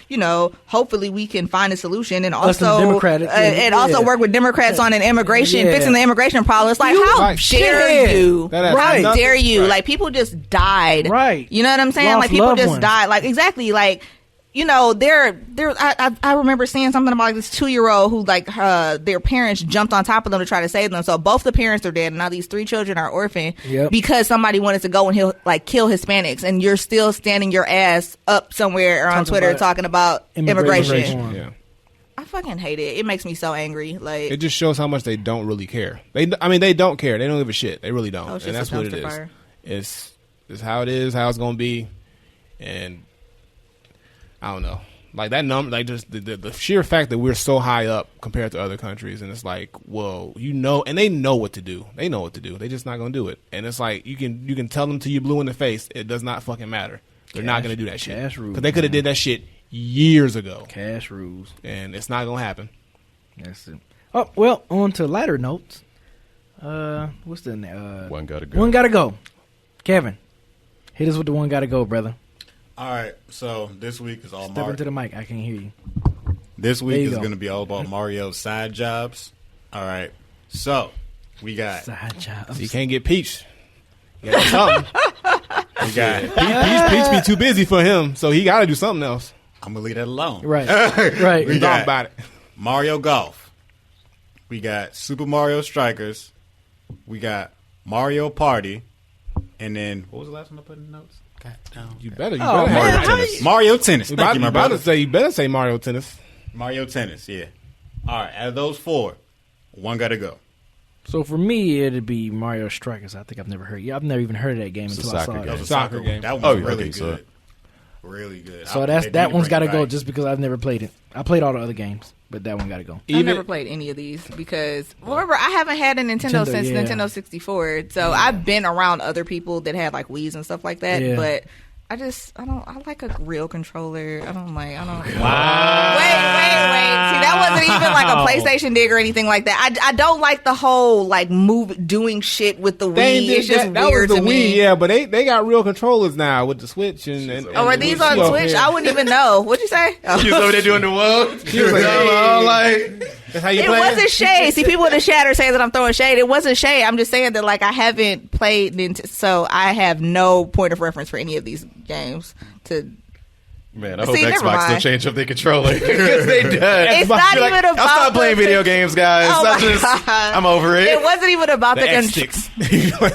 hopefully we can find a solution and Us and also Democrats, and also work with Democrats on an immigration, Yeah. fixing the immigration problem. It's like, how like, dare shit. you? That has How nothing- dare you? right. Like people just died. Right. You know what I'm saying? Lost like people loved just ones. died. Like exactly. Like you know, I remember seeing something about like this 2-year-old who like their parents jumped on top of them to try to save them. So both the parents are dead, and now these 3 children are orphaned because somebody wanted to go and he'll like kill Hispanics, and you're still standing your ass up somewhere on Twitter talking about immigration. Yeah. I fucking hate it. It makes me so angry. Like, it just shows how much they don't really care. They don't care. They don't give a shit. They really don't. Oh, and that's what it is. Fire. It's how it is, how it's gonna be, and I don't know. Like that number, like just the sheer fact that we're so high up compared to other countries, and it's like, whoa, you know, and they know what to do. They know what to do. They're just not gonna do it. And it's like you can tell them till you blue in the face. It does not fucking matter. They're not gonna do that shit because they could have did that shit years ago. Cash rules, and it's not gonna happen. That's it. Oh well, on to lighter notes. What's the one gotta go? One gotta go. Kevin, hit us with the one gotta go, brother. All right, so this week is all Step into the mic. I can't hear you. This week is going to be all about Mario's side jobs. All right, so we got side jobs. You can't get Peach. You got something. We got Peach be too busy for him, so he got to do something else. I'm gonna leave that alone. Right, right. We talk about it. Mario Golf. We got Super Mario Strikers. We got Mario Party, and then what was the last one I put in the notes? You better. Mario Tennis. Mario Tennis. Thank you, my brother. You better say Mario Tennis. Mario Tennis, yeah. All right, out of those 4, one got to go. So for me, it'd be Mario Strikers. I think I've never even heard of that game until I saw it. That was a soccer game. That was really good. Really good. So that one's got to go just because I've never played it. I played all the other games, but that one got to go. I've never played any of these because, remember, I haven't had a Nintendo since Nintendo 64. So I've been around other people that had like Wii's and stuff like that, but I like a real controller. I don't. Wait. See, that wasn't even like a PlayStation dig or anything like that. I don't like the whole like doing shit with the Wii. It's just weird to me. Yeah, but they got real controllers now with the Switch and are these on Switch? I wouldn't even know. What'd you say? She was over there doing the world. She was like, that's how you it wasn't shade. See, people in the chat are saying that I'm throwing shade. It wasn't shade. I'm just saying that like I haven't played so I have no point of reference for any of these games to. Man, I hope Xbox will change up their controller because they did. It's not even about. I'll stop playing video games, guys. I'm over it. It wasn't even about the controller.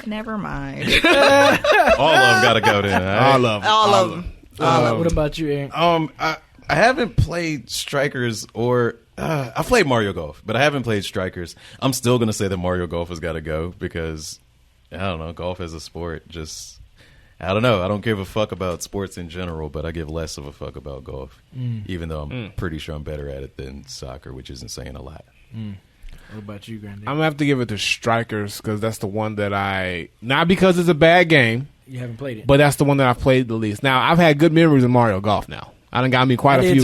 Never mind. All of them gotta go then. Right? All of them. What about you, Aaron? I haven't played Strikers or I played Mario Golf, but I haven't played Strikers. I'm still gonna say that Mario Golf has got to go because I don't know, golf as a sport just. I don't know. I don't give a fuck about sports in general, but I give less of a fuck about golf, even though I'm pretty sure I'm better at it than soccer, which isn't saying a lot. What about you, Granddad? I'm going to have to give it to Strikers because that's the one that not because it's a bad game. You haven't played it. But that's the one that I've played the least. Now, I've had good memories of Mario Golf now. I done got me quite a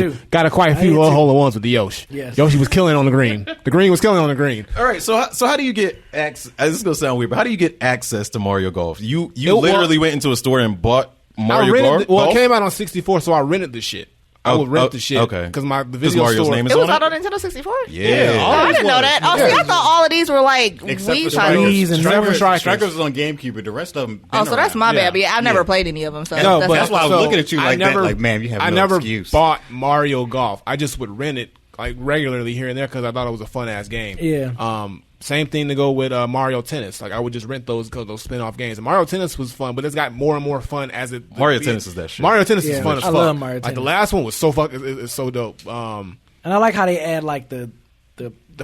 few hole-in-ones with the Yoshi. Yes. Yoshi was killing on the green. The green was killing on the green. All right, so how do you get access? This is going to sound weird, but how do you get access to Mario Golf? You literally went into a store and bought Mario Golf? Well, it came out on 64, so I rented the shit. I would rent the shit. Okay. Because the video Mario's store. name is it was on out on Nintendo 64? Yeah. Oh, I didn't know that. Oh, see, I thought all of these were like Wii titles. Strikers was on GameCube, but the rest of them. Oh, so that's my bad. But I've never played any of them. So that's why I was looking at you like that. Like, man, you have no excuse. I never bought Mario Golf. I just would rent it like regularly here and there because I thought it was a fun ass game. Yeah. Same thing to go with Mario Tennis. Like I would just rent those because those spin-off games. And Mario Tennis was fun, but it's got more and more fun as it. Mario Tennis is that shit. Mario Tennis is fun as fuck. I love Mario Tennis. Like the last one was so it's so dope. And I like how they add like the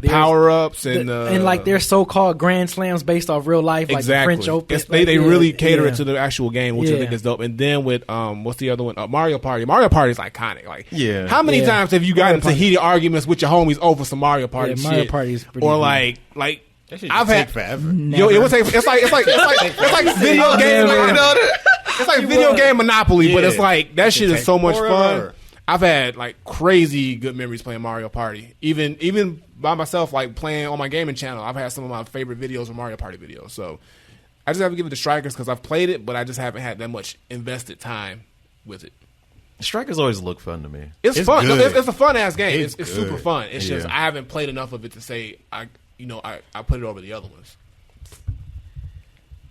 power ups and like their so-called grand slams based off real life, like the French Open. They really cater it to the actual game, which I think is dope. And then with what's the other one? Mario Party. Mario Party is iconic. Like how many times have you gotten into heated arguments with your homies over some Mario Party shit? Mario Party is pretty or good. like. I've had forever. Yo, it would take. It's like video game. It's like video game Monopoly, but it's like that shit is so much fun. I've had like crazy good memories playing Mario Party. Even by myself, like playing on my gaming channel, I've had some of my favorite videos of Mario Party videos. So I just have to give it to Strikers because I've played it, but I just haven't had that much invested time with it. Strikers always look fun to me. It's fun. It's a fun ass game. It's super fun. It's just I haven't played enough of it to say I put it over the other ones.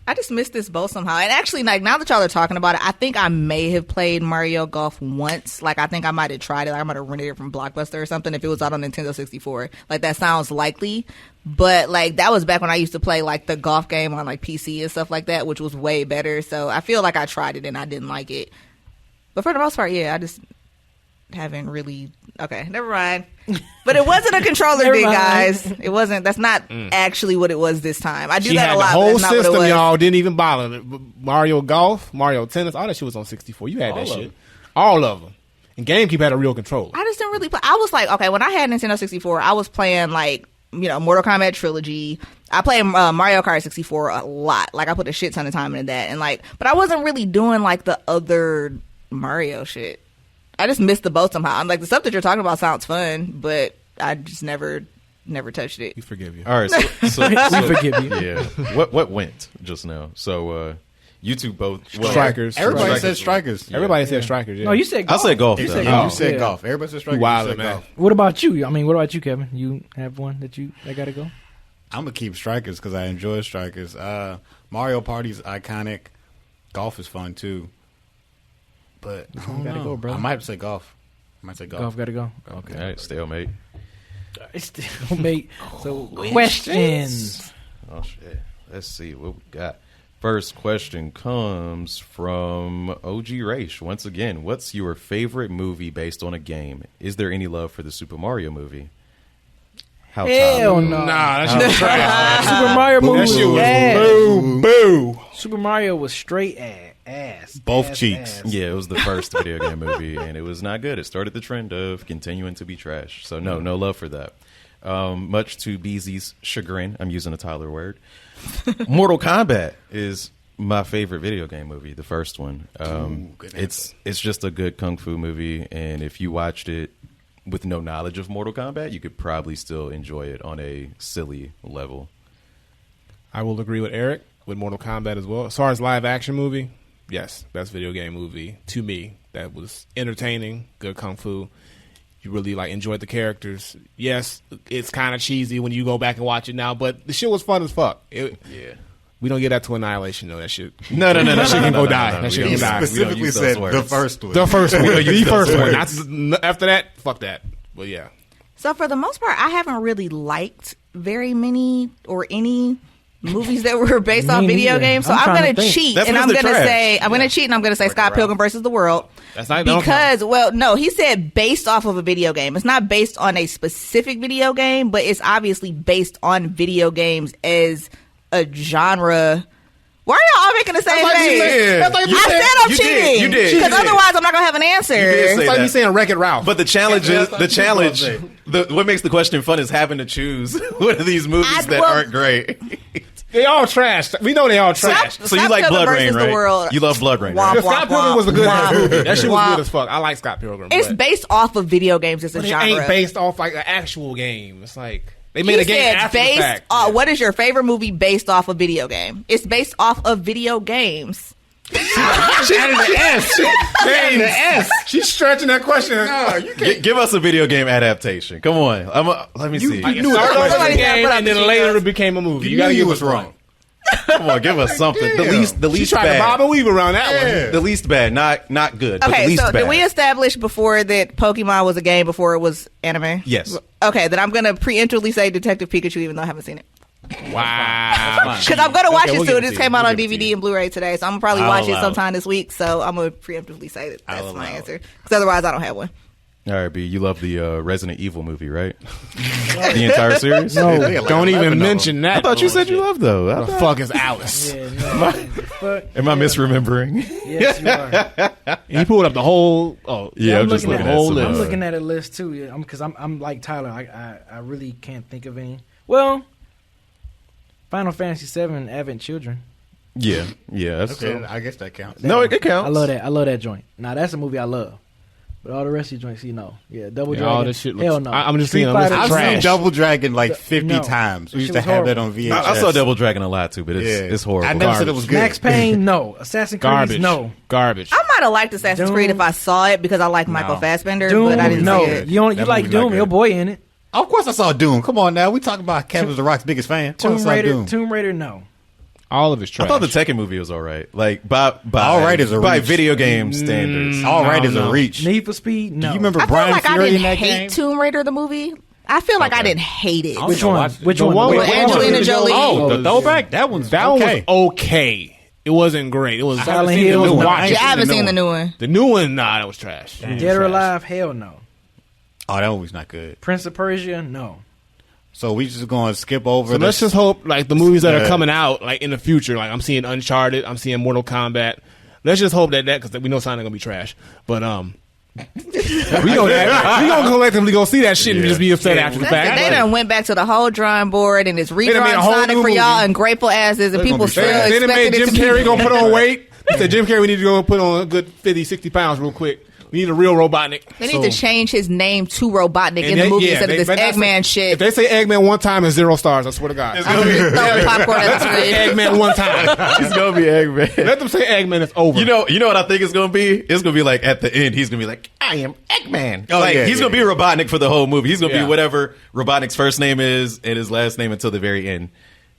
I just missed this both somehow. And actually, like now that y'all are talking about it, I think I may have played Mario Golf once. Like I think I might have tried it. Like, I might have rented it from Blockbuster or something if it was out on Nintendo 64. Like that sounds likely. But like that was back when I used to play like the golf game on like PC and stuff like that, which was way better. So I feel like I tried it and I didn't like it. But for the most part, yeah, I just haven't really. Okay, never mind. But it wasn't a controller thing, guys. It wasn't. That's not actually what it was this time. I do that a lot. The whole but that's not system, what it was. y'all didn't even bother. Mario Golf, Mario Tennis, all that shit was on 64. You had that shit. All of them. And GameCube had a real controller. I just didn't really play. I was like, okay, when I had Nintendo 64, I was playing like, Mortal Kombat Trilogy. I played Mario Kart 64 a lot. Like I put a shit ton of time into that. And like, but I wasn't really doing like the other Mario shit. I just missed the boat somehow. I'm like, the stuff that you're talking about sounds fun, but I just never touched it. We forgive you. All right, so We forgive you. yeah. What went just now? So you two both Strikers. Everybody said strikers. Everybody said strikers. Yeah. No, you said golf. I said golf. You though. said You golf. said Yeah. golf. Everybody said strikers. Wild, You said man. golf. What about you? I mean, what about you, Kevin? You have one that gotta go? I'm gonna keep strikers because I enjoy strikers. Mario Party's iconic. Golf is fun too. But I don't gotta know. go, brother? I might say golf. Golf gotta go. Okay, all right, stalemate. It's still mate. So questions. Oh shit. Let's see what we got. First question comes from OG Raish. Once again, what's your favorite movie based on a game? Is there any love for the Super Mario movie? How Hell no. Nah, that shit was trash. Super Mario movie That shit was ass. boo. Super Mario was straight ass. Both Ass, cheeks. ass. Yeah, it was the first video game movie, and it was not good. It started the trend of continuing to be trash. So no love for that. Much to BZ's chagrin, I'm using a Tyler word. Mortal Kombat is my favorite video game movie, the first one. good It's just a good kung fu movie, and if you watched it with no knowledge of Mortal Kombat, you could probably still enjoy it on a silly level. I will agree with Eric with Mortal Kombat as well. As far as live action movie, yes, best video game movie to me. That was entertaining, good kung fu. You really enjoyed the characters. Yes, it's kind of cheesy when you go back and watch it now, but the shit was fun as fuck. Yeah. We don't get that to Annihilation though. That shit. No. That shit can go die. no. That shit We can don't- die. we don't Specifically use those said words. the first one. The first one. The use first those one. words. Not, after that, fuck that. But yeah. So for the most part, I haven't really liked very many or any movies that were based on Me video neither. games. So I'm I'm trying going to to think. cheat, That's and because I'm they're going to trash. say I'm going to cheat, and I'm going to say Scott Pilgrim versus the World. That's not don't Because, well, no, he said based off of a video game. It's not based on a specific video game, but it's obviously based on video games as a genre. Why are y'all all making the same face? I said I'm cheating. You did. Because otherwise I'm not going to have an answer. did say It's like that. me saying Wreck-It Ralph. But the challenge Yeah, is that's what I was gonna say. what makes the question fun is having to choose one of these movies that well- aren't great. They all trash. We know they all trash. So you Scott like Pilgrim Blood Rain, versus the right? World. You love Blood Rain, Womp, right? Scott Pilgrim was a good ass Womp. movie. That shit was Womp. good as fuck. I like Scott Pilgrim. It's but based off of video games as a it genre. ain't based off an actual game. It's like they He made a game said after the based fact. on, what is your favorite movie based off a video game? It's based off of video games. She added the S. Added the S. She's stretching that question. No, you can't. Give us a video game adaptation. Come on. Let me see. You knew it started off as a Somebody game put up and the then cheat later codes. it became a movie. You gotta knew give you us was wrong. Come on, give us something. The least She tried to bob bad. and weave around that one. The least bad, not good. But the Okay, least so bad. did we establish before that Pokemon was a game before it was anime? Yes. Okay, then I'm going to preemptively say Detective Pikachu even though I haven't seen it. Wow. Because I'm going to watch Okay, it we'll soon. give it It to came you. out We'll on give it to DVD you. and Blu-ray today, so I'm going to probably I'll watch it allow it. sometime this week. So I'm going to preemptively say that that's I'll my allow it. answer. Because otherwise I don't have one. All right, B. You love the Resident Evil movie, right? The entire series. No, They got like Don't 11 even of them. mention that. I thought you said you bullshit. loved though. What the fuck is Alice? Yeah, no. But Am I misremembering? yes, you are. He pulled up the whole. Oh, Yeah, I'm just looking looking at at whole some, list. I'm looking at a list too. Yeah, because I'm like Tyler. I really can't think of any. Well, Final Fantasy VII Advent Children. Yeah. That's Okay, I guess that counts. No, it counts. I love that. I love that joint. Now that's a movie I love. But all the rest of the joints, Double Yeah, Dragon. all this shit looks- Hell no. I'm just Street seeing a list Fighter. of I've trash. seen Double Dragon like 50 No. times. We That used shit to was have that horrible. on VHS. I saw Double Dragon a lot too, but it's horrible. I never said it was good. Max Payne, no. Assassin's Creed, Garbage. no. Garbage. I might have liked Assassin's Doom. Creed if I saw it because I like Michael Fassbender, Doom, but I didn't no. see it. You That like movie's not Doom? good. Your boy in it. Of course I saw Doom. Come on now. We talking about Kevin the Rock's biggest fan. Of course I saw Doom. Tomb Raider, no. All of it's trash. I thought the Tekken movie was all right. Like by All Right is a by reach. video game standards. All Right is no. a reach. Need for Speed. No. Do you remember I feel Brian like I Fury in didn't that hate game? Tomb Raider the movie. I feel like I didn't hate it. Which one? Which The one? one Wait, with wait, Angelina wait. Jolie. Oh, the throwback? That one's That okay. one was okay. It wasn't great. It was Silent it Hill was was watchable. Yeah, I haven't seen the new one. The new one, nah, that was trash. Dead or Alive? Hell no. Oh, that movie's not good. Prince of Persia? No. So we just going to skip over So this. let's just hope, like, the movies that are Yeah. coming out, like, in the future, like, I'm seeing Uncharted, I'm seeing Mortal Kombat. Let's just hope that because we know Sonic gonna be trash. But we gonna collectively go see that shit and just be upset after the fact. They done went back to the whole drawing board and it's done made a redrawn whole Sonic new for y'all movie. ungrateful asses, and They're people gonna be still sad. They done made expected it Jim to Carrey be. gonna put on weight. They said Jim Carrey, we need to go put on a good 50, 60 pounds real quick. We need a real Robotnik. They need to change his name to Robotnik in the they- movie yeah, instead of they this better not say- Eggman shit. If they say Eggman one time, it's 0 stars. I swear to God. I'm throwing popcorn at the screen. Eggman one time. He's gonna be Eggman. Let them say Eggman. It's over. You know what I think it's gonna be? It's gonna be like at the end, he's gonna be like, I am Eggman. Oh, like yeah, he's yeah, gonna be Robotnik for the whole movie. He's gonna Yeah. be whatever Robotnik's first name is and his last name until the very end.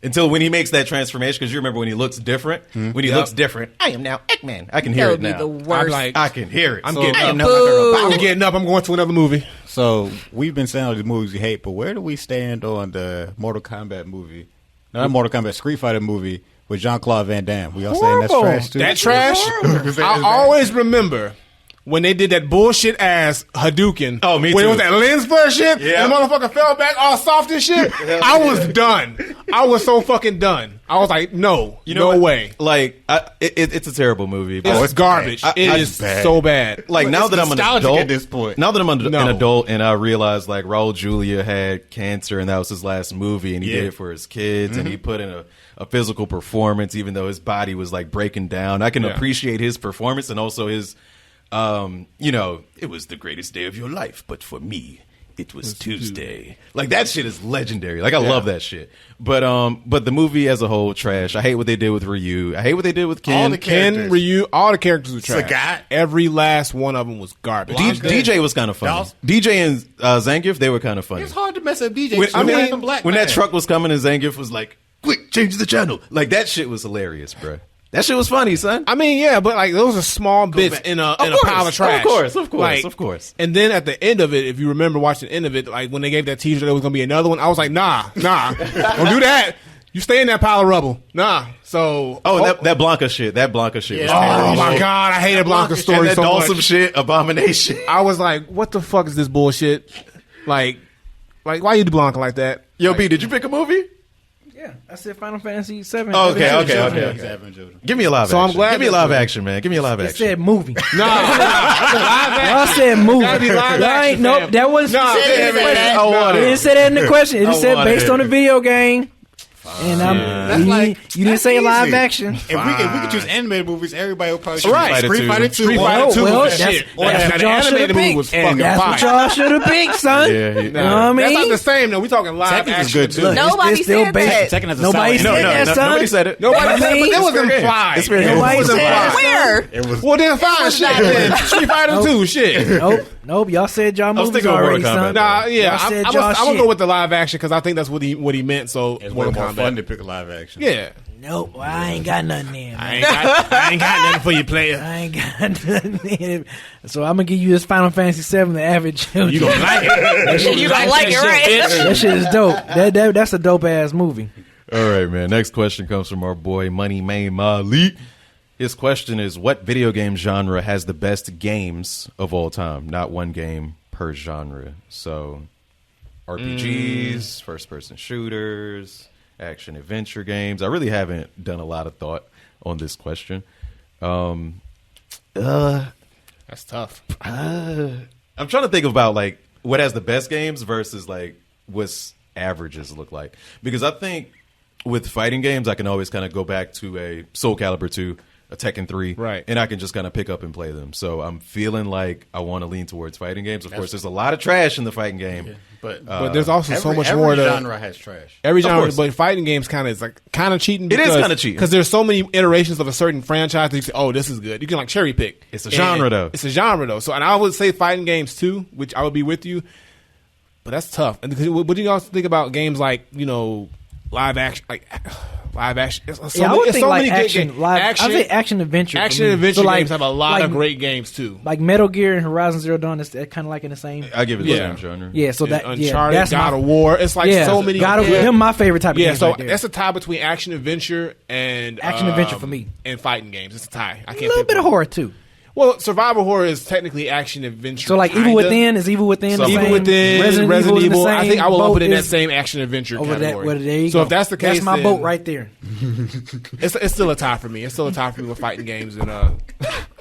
Until when he makes that transformation, because you remember when he looks different. When he looks different, I am now Eggman. I can hear That it would be now. the I'm worst. like, I can hear it. I'm So, getting I up. am now now like a robot. I'm getting up. I'm going to another movie. So we've been saying all these movies we hate, but where do we stand on the Mortal Kombat movie? Not Mortal Kombat, Street Fighter movie with Jean-Claude Van Damme. We all saying that's Horrible. trash too. That trash. I always remember when they did that bullshit ass Hadouken. Oh, me When it too. was that lens flare shit, Yeah. and the motherfucker fell back all soft and shit. I was done. I was so fucking done. I was like, no, You know no what? way. Like, it's a terrible movie. But It's garbage. I- It I- is bad. so bad. like now It's that I'm an nostalgic adult at this point. Now that I'm an No. adult and I realize like Raul Julia had cancer and that was his last movie and he Yeah. did it for his kids and he put in a physical performance even though his body was like breaking down. I can Yeah. appreciate his performance and also his it was the greatest day of your life, but for me it was Tuesday. Like that shit is legendary. Like I love that shit. But the movie as a whole trash. I hate what they did with Ryu. I hate what they did with Ken. All the Ken, characters. Ryu, all the characters were trash. Sagat. Every last one of them was garbage. DJ was kind of funny. Dolph- DJ and Zangief, they were kind of funny. It's hard to mess up DJ. When, I mean, black when man. that truck was coming and Zangief was like, quick, change the channel. Like, that shit was hilarious, bro. That shit was funny, son. I mean, yeah, but like those are small bits back. in a Of pile of course, trash. of course. And then at the end of it, if you remember watching the end of it, like when they gave that teaser there was gonna be another one, I was like, nah, don't do that. You stay in that pile of rubble, nah. So That Blanca shit. That Blanca shit was oh terrible. my god, I hated Blanca's story And that so Dawson much. shit, Abomination. I was like, what the fuck is this bullshit? Like why you do Blanca like that? Yo, B, did you pick a movie? Yeah, I said Final Fantasy 7. Oh, okay. Give me a live So action. I'm glad Give me a that- live action, man. Give me a live It action. said movie. Nah, Y'all said movie. Gotta be live Y'all action, ain't, nope, fam. that wasn't Nah, specific in the yeah, question. man. I want It it. didn't say that in the question. It just I said want based it. on the video game. And That's you, like- you didn't that's say live easy. action. If we could choose animated movies, everybody would probably choose Right. Street Fighter 2. Street Fighter 2 Well, was the that's- shit. that's That what y'all animated should've movie picked. was fucking That's fire. what y'all should have picked, son. Yeah, You know what I mean? That's not the same though. We talking live Tekken is action. good, too. Look, Nobody it's still said based. that. Tekken is a Nobody solid- said that, son. Nobody said it. Nobody I said it, mean, but it was it's fair game. implied. It's fair game. It was Nobody said implied. that. Where? It was Well, then fine shit. Then. Street Fighter 2 shit. Nope. Y'all said y'all was movies thinking of already, Mortal son. Kombat. Nah, yeah, Y'all said I'm y'all gonna shit. go with the live action because I think that's what he meant. So It's way Mortal more fun Kombat. to pick a live action. Yeah, Nope. Well, I ain't got nothing in. I ain't got nothing for you, player. I ain't got nothing in. So I'm gonna give you this Final Fantasy 7, the average. You gonna like it? You gonna like it, right? That shit is dope. That's a dope ass movie. All right, man. Next question comes from our boy Money Man Malik. His question is, what video game genre has the best games of all time? Not one game per genre. So RPGs, first-person shooters, action-adventure games. I really haven't done a lot of thought on this question. That's tough. I'm trying to think about like what has the best games versus like what's averages look like. Because I think with fighting games, I can always kind of go back to a Soul Calibur 2, a Tekken 3, Right. and I can just kind of pick up and play them. So I'm feeling like I want to lean towards fighting games. Of course, there's a lot of trash in the fighting game. But But there's also so much every more to genre has trash. every Of genre. course. But fighting games kind of cheating. It is kinda cheating. because there's so many iterations of a certain franchise. That you say, oh, this is good. You can like cherry pick. It's a genre, And though. It's a genre though. So and I would say fighting games too, which I would be with you. But that's tough. And because what do you guys think about games like live action? Like Live action. I would think like action. I say action adventure. Action adventure games have a lot of great games too. Like Metal Gear and Horizon Zero Dawn is kind of like in the same. I give it the same genre. Yeah, so that Uncharted, that's God of War. It's like so many. God of War. Them my favorite type of games. So right that's a tie between action adventure and action adventure for me and fighting games. It's a tie. I can't. A little bit of horror too. Well, survival horror is technically action adventure. So like Evil Within is Evil Within. So Evil Within, Resident Evil. I think I will lump it in that same action adventure category. There you so go. if that's the case, that's my boat right there. It's still a tie for me. It's still a tie for me with fighting games and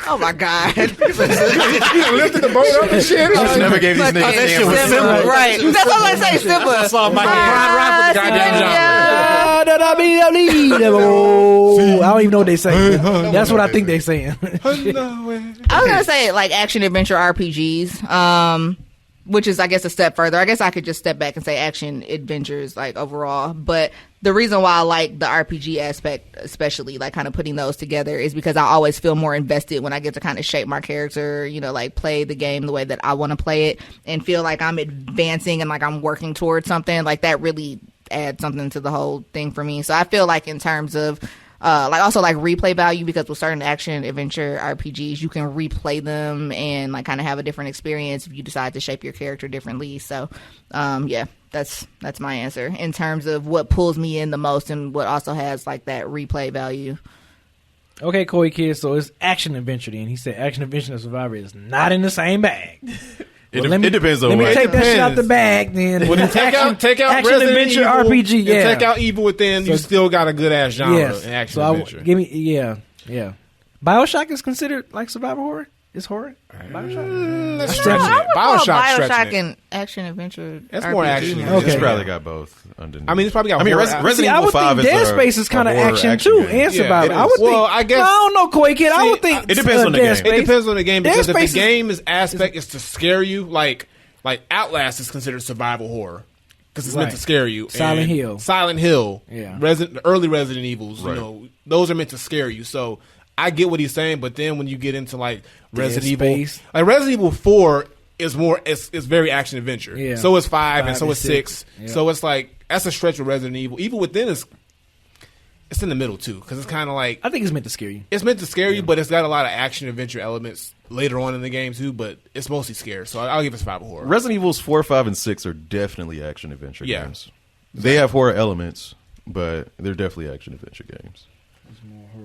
Oh my god! You lifted the boat up and shit. I never gave these niggas that shit was simple. Right. That's what I say. Simple. I saw my head with the goddamn I don't even know what they say. That's what I think they saying. I was gonna say like action adventure RPGs, which is I guess a step further. I guess I could just step back and say action adventures like overall. But the reason why I like the RPG aspect, especially like kind of putting those together, is because I always feel more invested when I get to kind of shape my character, you know, like play the game the way that I want to play it and feel like I'm advancing and like I'm working towards something. Like that really adds something to the whole thing for me. So I feel like in terms of like also like replay value, because with certain action adventure RPGs you can replay them and like kind of have a different experience if you decide to shape your character differently. So yeah, that's my answer in terms of what pulls me in the most and what also has like that replay value. Okay, Koi Kid, so it's action adventure then. He said action adventure and Survivor is not in the same bag. It depends on let me what. take that shit out the bag then. When you take out action Resident adventure Evil, RPG, yeah. Take out Evil Within, you still got a good ass genre Yes. in action So adventure. yeah. BioShock is considered like survival horror? It's horror? BioShock? That's I stretching would it. call BioShock stretching BioShock it. and action adventure. That's RPG more action. movie. Okay. It's probably got both underneath. I mean, it's probably got. I mean, horror Resident See, I Evil would 5 think is Dead a- Space is kind of a horror action action too, game. and Yeah, survival. it I is. would think. Well, I guess- No, I don't know, Koi Kid. I would think it depends on the Dead game. Space. It depends on the game Dead because if the Space is- game's aspect is to scare you, like Outlast is considered survival horror because it's meant Right. to scare you. Silent And Hill. Silent Hill, Yeah. the early Resident Evils, Right. you know, those are meant to scare you. So I get what he's saying, but then when you get into like Resident Evil, Space. like Resident Evil 4 is more, it's very action adventure. Yeah. So is 5 and 5 so and is 6. Yeah. So it's like that's a stretch with Resident Evil. Evil Within is. It's in the middle too, because it's kind of like I think it's meant to scare you. it's meant to scare you, but it's got a lot of action adventure elements later on in the game too. But it's mostly scare, so I'll give it survival horror. Resident Evils 4, 5, and 6 are definitely action adventure Yeah. games. They have horror elements, but they're definitely action adventure games.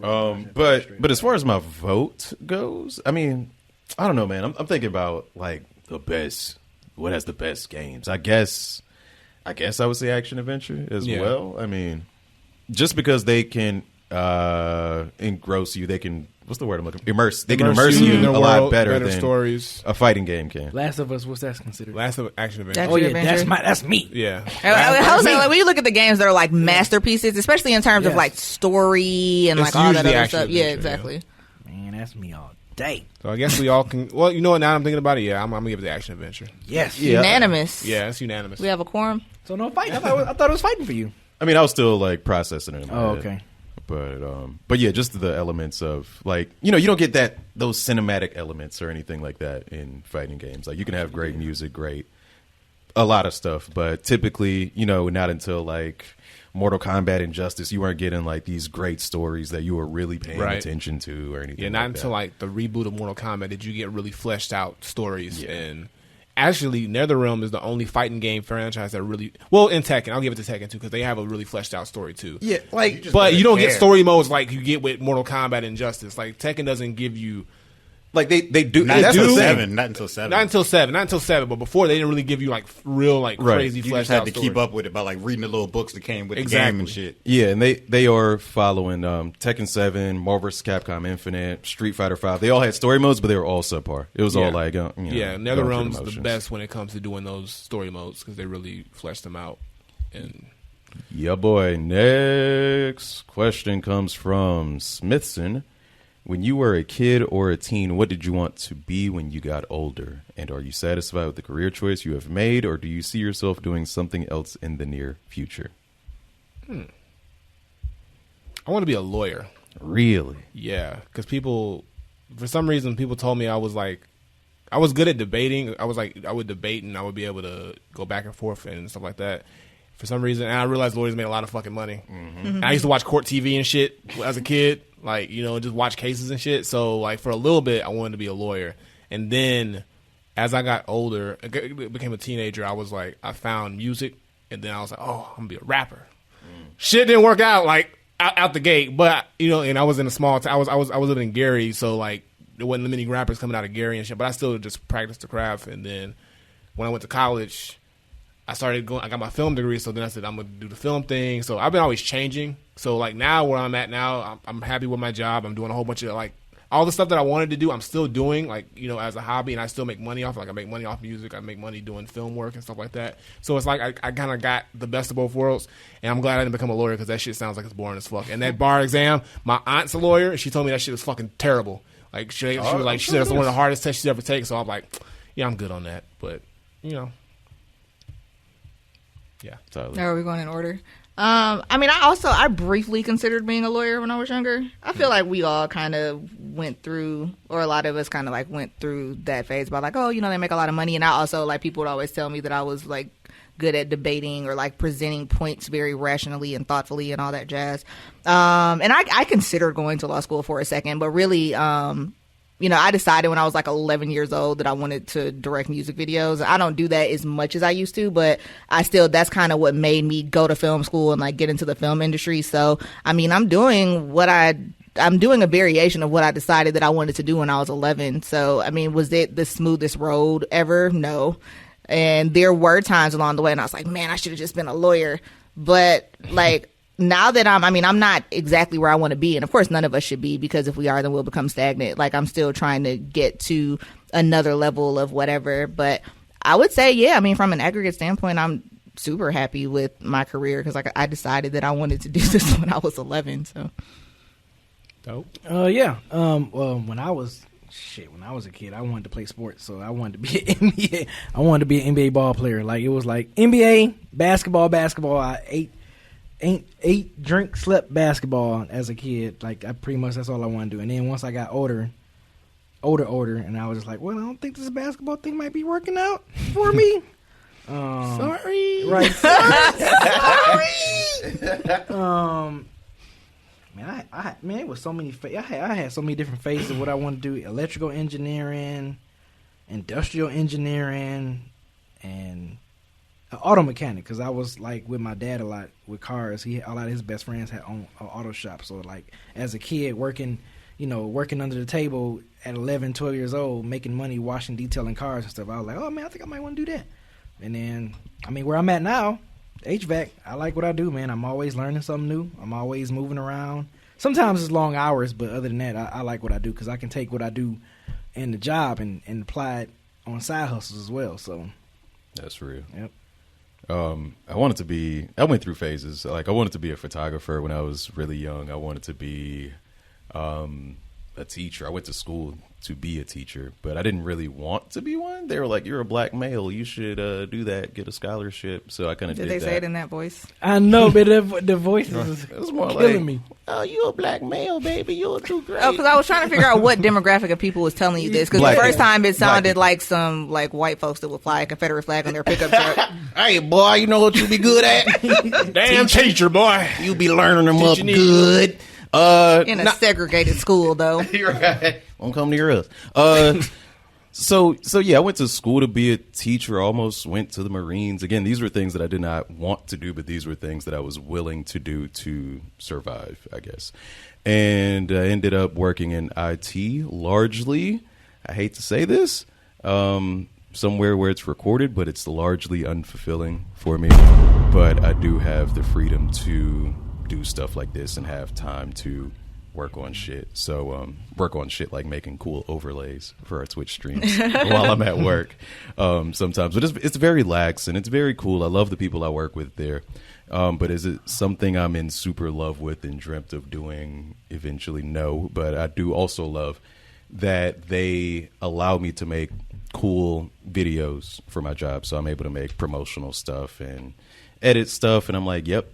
But as far as my vote goes, I mean, I don't know, man. I'm thinking about like the best. What has the best games? I guess I would say action adventure as Yeah. well. I mean, just because they can engross you, they can. What's the word I'm looking? Immerse. They can immerse you in the a lot world, better than stories. a fighting game can. Last of Us, what's that considered? Last of action adventure. Action Oh yeah, adventure. that's me. Yeah, I was saying, like when you look at the games that are like masterpieces, especially in terms of Yes. like story and It's like all that usually other action stuff. Yeah, adventure, exactly. Man, that's me all day. so I guess we all can. Well, you know what? Now I'm thinking about it. Yeah, I'm gonna give it the action adventure. Yes. Yeah. Unanimous. Yeah, it's unanimous. We have a quorum. So no fight. I thought it was fighting for you. I mean, I was still like processing it in my Oh, head. okay. But yeah, just the elements of like, you don't get those cinematic elements or anything like that in fighting games. Like you can have great music, a lot of stuff, but typically, not until like Mortal Kombat Injustice, you weren't getting like these great stories that you were really paying Right. attention to or anything. Yeah, not like until that. like the reboot of Mortal Kombat did you get really fleshed out stories. Yeah. And actually, NetherRealm is the only fighting game franchise that really, well, in Tekken, I'll give it to Tekken too because they have a really fleshed out story too. Yeah, like But you don't get story modes like you get with Mortal Kombat Injustice. Like Tekken doesn't give you. like they do. Not That's until the thing. 7. Not until 7. Not until 7, but before they didn't really give you like real like Right. crazy You just fleshed had out to stories. keep up with it by like reading the little books that came with the Exactly. game and shit. Yeah, and they are following Tekken 7, Marvel vs. Capcom Infinite, Street Fighter 5. They all had story modes, but they were all subpar. It was all like, Yeah, going through NetherRealm's the motions. best when it comes to doing those story modes because they really fleshed them out. And Yeah, boy. Next question comes from Smithson. When you were a kid or a teen, what did you want to be when you got older? And are you satisfied with the career choice you have made, or do you see yourself doing something else in the near future? I want to be a lawyer. Really? Yeah, because for some reason, people told me I was good at debating. I would debate and I would be able to go back and forth and stuff like that. for some reason. And I realized lawyers made a lot of fucking money. And I used to watch court TV and shit as a kid, like, you know, just watch cases and shit. So, like, for a little bit, I wanted to be a lawyer. And then as I got older, became a teenager, I was like, I found music. And then I was like, oh, I'm going to be a rapper. Shit didn't work out, like, out the gate. But, you know, and I was in a small town. I was living in Gary, so, like, there wasn't many rappers coming out of Gary and shit. But I still just practiced the craft. And then when I went to college, I got my film degree, so then I said I'm going to do the film thing. So I've been always changing. So, like, now where I'm at now, I'm happy with my job. I'm doing a whole bunch of, like, all the stuff that I wanted to do, I'm still doing, like, you know, as a hobby, and I still make money off it. Like, I make money off music. I make money doing film work and stuff like that. So it's like I kind of got the best of both worlds, and I'm glad I didn't become a lawyer because that shit sounds like it's boring as fuck. And that bar exam, my aunt's a lawyer, and she told me that shit was fucking terrible. Like, she said it's one of the hardest tests she's ever taken, so I'm like, yeah, I'm good on that. But, you know. Yeah. Tyler. Are we going in order? I mean, I briefly considered being a lawyer when I was younger. I feel like we all kind of went through, or a lot of us kind of like went through that phase about like, oh, you know, they make a lot of money. And I also, like, people would always tell me that I was like good at debating or like presenting points very rationally and thoughtfully and all that jazz. And I considered going to law school for a second, but really, you know, I decided when I was like 11 years old that I wanted to direct music videos. I don't do that as much as I used to, but that's kind of what made me go to film school and like get into the film industry. So, I mean, I'm doing a variation of what I decided that I wanted to do when I was 11. So, I mean, was it the smoothest road ever? No. And there were times along the way and I was like, man, I should have just been a lawyer. But like, now that I'm not exactly where I want to be. And of course, none of us should be, because if we are, then we'll become stagnant. Like, I'm still trying to get to another level of whatever. But I would say, yeah, I mean, from an aggregate standpoint, I'm super happy with my career because like I decided that I wanted to do this when I was 11. So. Dope. Yeah. Well, when I was a kid, I wanted to play sports, so I wanted to be an NBA. I wanted to be an NBA ball player. Like, it was like NBA, basketball. I ate, drink, slept basketball as a kid. Like, that's all I wanted to do. And then once I got older, and I was just like, well, I don't think this basketball thing might be working out for me. Sorry. Right. Sorry. Man, it was so many. I had so many different phases of what I wanted to do: electrical engineering, industrial engineering, and auto mechanic. Because I was like with my dad a lot with cars. A lot of his best friends had own auto shop. So like as a kid working under the table at 11, 12 years old, making money, washing, detailing cars and stuff. I was like, oh man, I think I might want to do that. And then, I mean, where I'm at now, HVAC, I like what I do, man. I'm always learning something new. I'm always moving around. Sometimes it's long hours, but other than that, I like what I do because I can take what I do in the job and apply it on side hustles as well. So that's real. Yep. I went through phases. Like, I wanted to be a photographer when I was really young. I wanted to be a teacher. I went to school to be a teacher, but I didn't really want to be one. They were like, you're a black male, you should do that, get a scholarship. So I kind of did that. Did they say it in that voice? I know, but the voice is it was more killing like, me. Oh, you a black male, baby. You'll do great. Oh, because I was trying to figure out what demographic of people was telling you this. Because the first time it sounded like some like white folks that would fly a Confederate flag on their pickup truck. Hey, boy, you know what you be good at? Damn teacher, boy. You be learning them up good. In a segregated school, though. You're right. Won't come near us. So yeah, I went to school to be a teacher. Almost went to the Marines. Again, these were things that I did not want to do, but these were things that I was willing to do to survive, I guess. And I ended up working in IT largely. I hate to say this, somewhere where it's recorded, but it's largely unfulfilling for me. But I do have the freedom to do stuff like this and have time to work on shit. So work on shit like making cool overlays for our Twitch streams while I'm at work sometimes. But it's very lax and it's very cool. I love the people I work with there. But is it something I'm in super love with and dreamt of doing eventually? No. But I do also love that they allow me to make cool videos for my job. So I'm able to make promotional stuff and edit stuff. And I'm like, yep,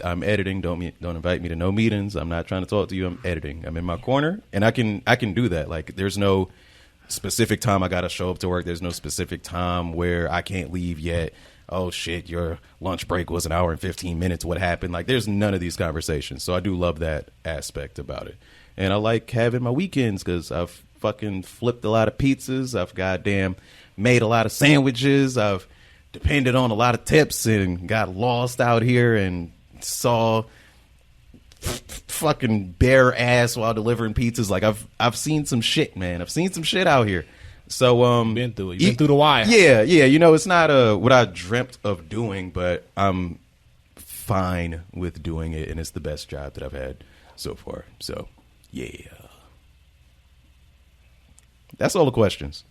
I'm editing. Don't invite me to no meetings. I'm not trying to talk to you. I'm editing. I'm in my corner, and I can do that. Like, there's no, specific time I got to show up to work. There's no specific time where I can't leave yet. Oh, shit, your lunch break was an hour and 15 minutes. What happened? Like, there's none of these conversations. So I do love that aspect about it. And I like having my weekends because I've fucking flipped a lot of pizzas. I've goddamn made a lot of sandwiches. I've depended on a lot of tips and got lost out here and saw fucking bare ass while delivering pizzas. Like, I've seen some shit, man. I've seen some shit out here. So been through it. You've been through the wire. Yeah. You know, it's not what I dreamt of doing, but I'm fine with doing it, and it's the best job that I've had so far. So, yeah. That's all the questions.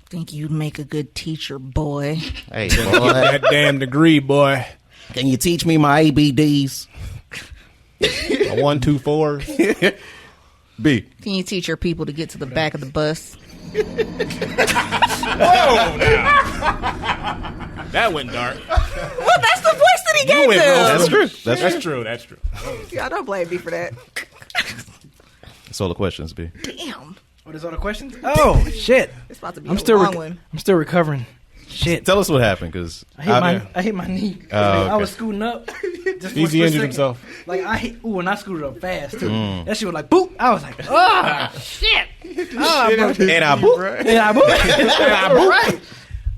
Think you'd make a good teacher, boy. Hey, Get boy, that damn degree, boy. can you teach me my ABDs? A 1, 2, 4. B. Can you teach your people to get to the back of the bus? Whoa, now. That went dark. Well, that's the voice that he gave went them. That's true. That's true. Yeah, don't blame me for that. That's all the questions, B. Damn. What is all the questions? Oh shit! It's about to be I'm a still long one. I'm still recovering. Shit. Tell us what happened, because I hit my knee. Oh, I okay. was scooting up. Just for a Easy split injured second. himself. Like and I scooted up fast too. That shit was like boop. I was like, ah, shit. Ah, bro. And I boop. And I boop. Right.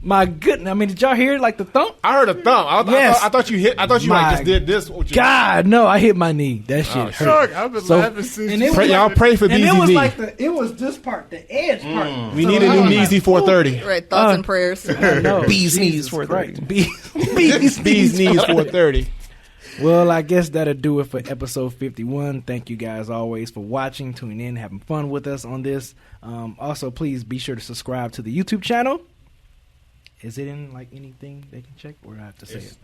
My goodness. I mean, did y'all hear like the thump? I heard a thump. Yes. I thought you like My just did this. With your- God, no! I hit my knee. That shit hurt. I've been So- laughing since. And it was Pray, y'all pray for and it was BZD. like it was this part, the edge part. We So need a I new was Neezy like, 430. Right, thoughts and prayers. no, Bees knees Jesus for Christ. 30. Bees These knees 430. Well, I guess that'll do it for episode 51. Thank you guys always for watching, tuning in, having fun with us on this. Also, please be sure to subscribe to the YouTube channel. Is it in like anything they can check, or do I have to say it?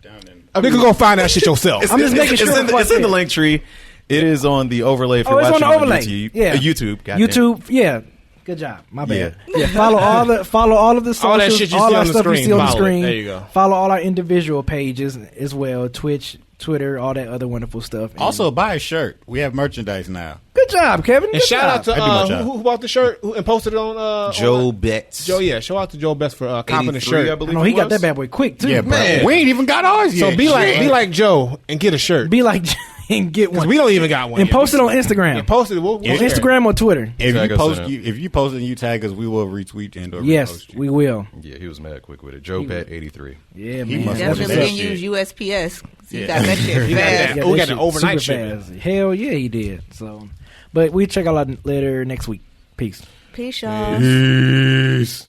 I think you go find that shit yourself. I'm just making sure. It's in the link tree. It is on the overlay if you're It's on watching the overlay. YouTube. Yeah, YouTube. Goddamn. YouTube. Yeah. Good job. My bad. Yeah. Follow all of the socials, All that shit you all see our on the stuff you screen, see on the follow it. screen. There you go. Follow all our individual pages as well. Twitch, Twitter, all that other wonderful stuff. And Also, buy a shirt. We have merchandise now. good job, Kevin. And Good shout out job. to I do my job. who bought the shirt and posted it on Joe on- Betts. Joe, yeah. Shout out to Joe Best for copping the 83, shirt. I I believe know he it got was. that bad boy quick too. Yeah, bro. Man. We ain't even got ours yet. So be like Joe and get a shirt. Be like and get Because one. we don't even got one. And yet. post it on Instagram. Yeah, post it. We'll On share it. Instagram or Twitter. If Tag you us post, in it. if you post and you tag us, we will retweet and or Yes, repost you. we will. Yeah, he was mad quick with it. Joe Bet 83. Yeah, He man. must That's have Definitely what's been up. didn't use USPS. So you Yeah. got that shit He got fast. that. Yeah, We that got shit the overnight super shipment. fast. Hell yeah, he did. So, but we check out later next week. Peace. Peace, y'all. Peace.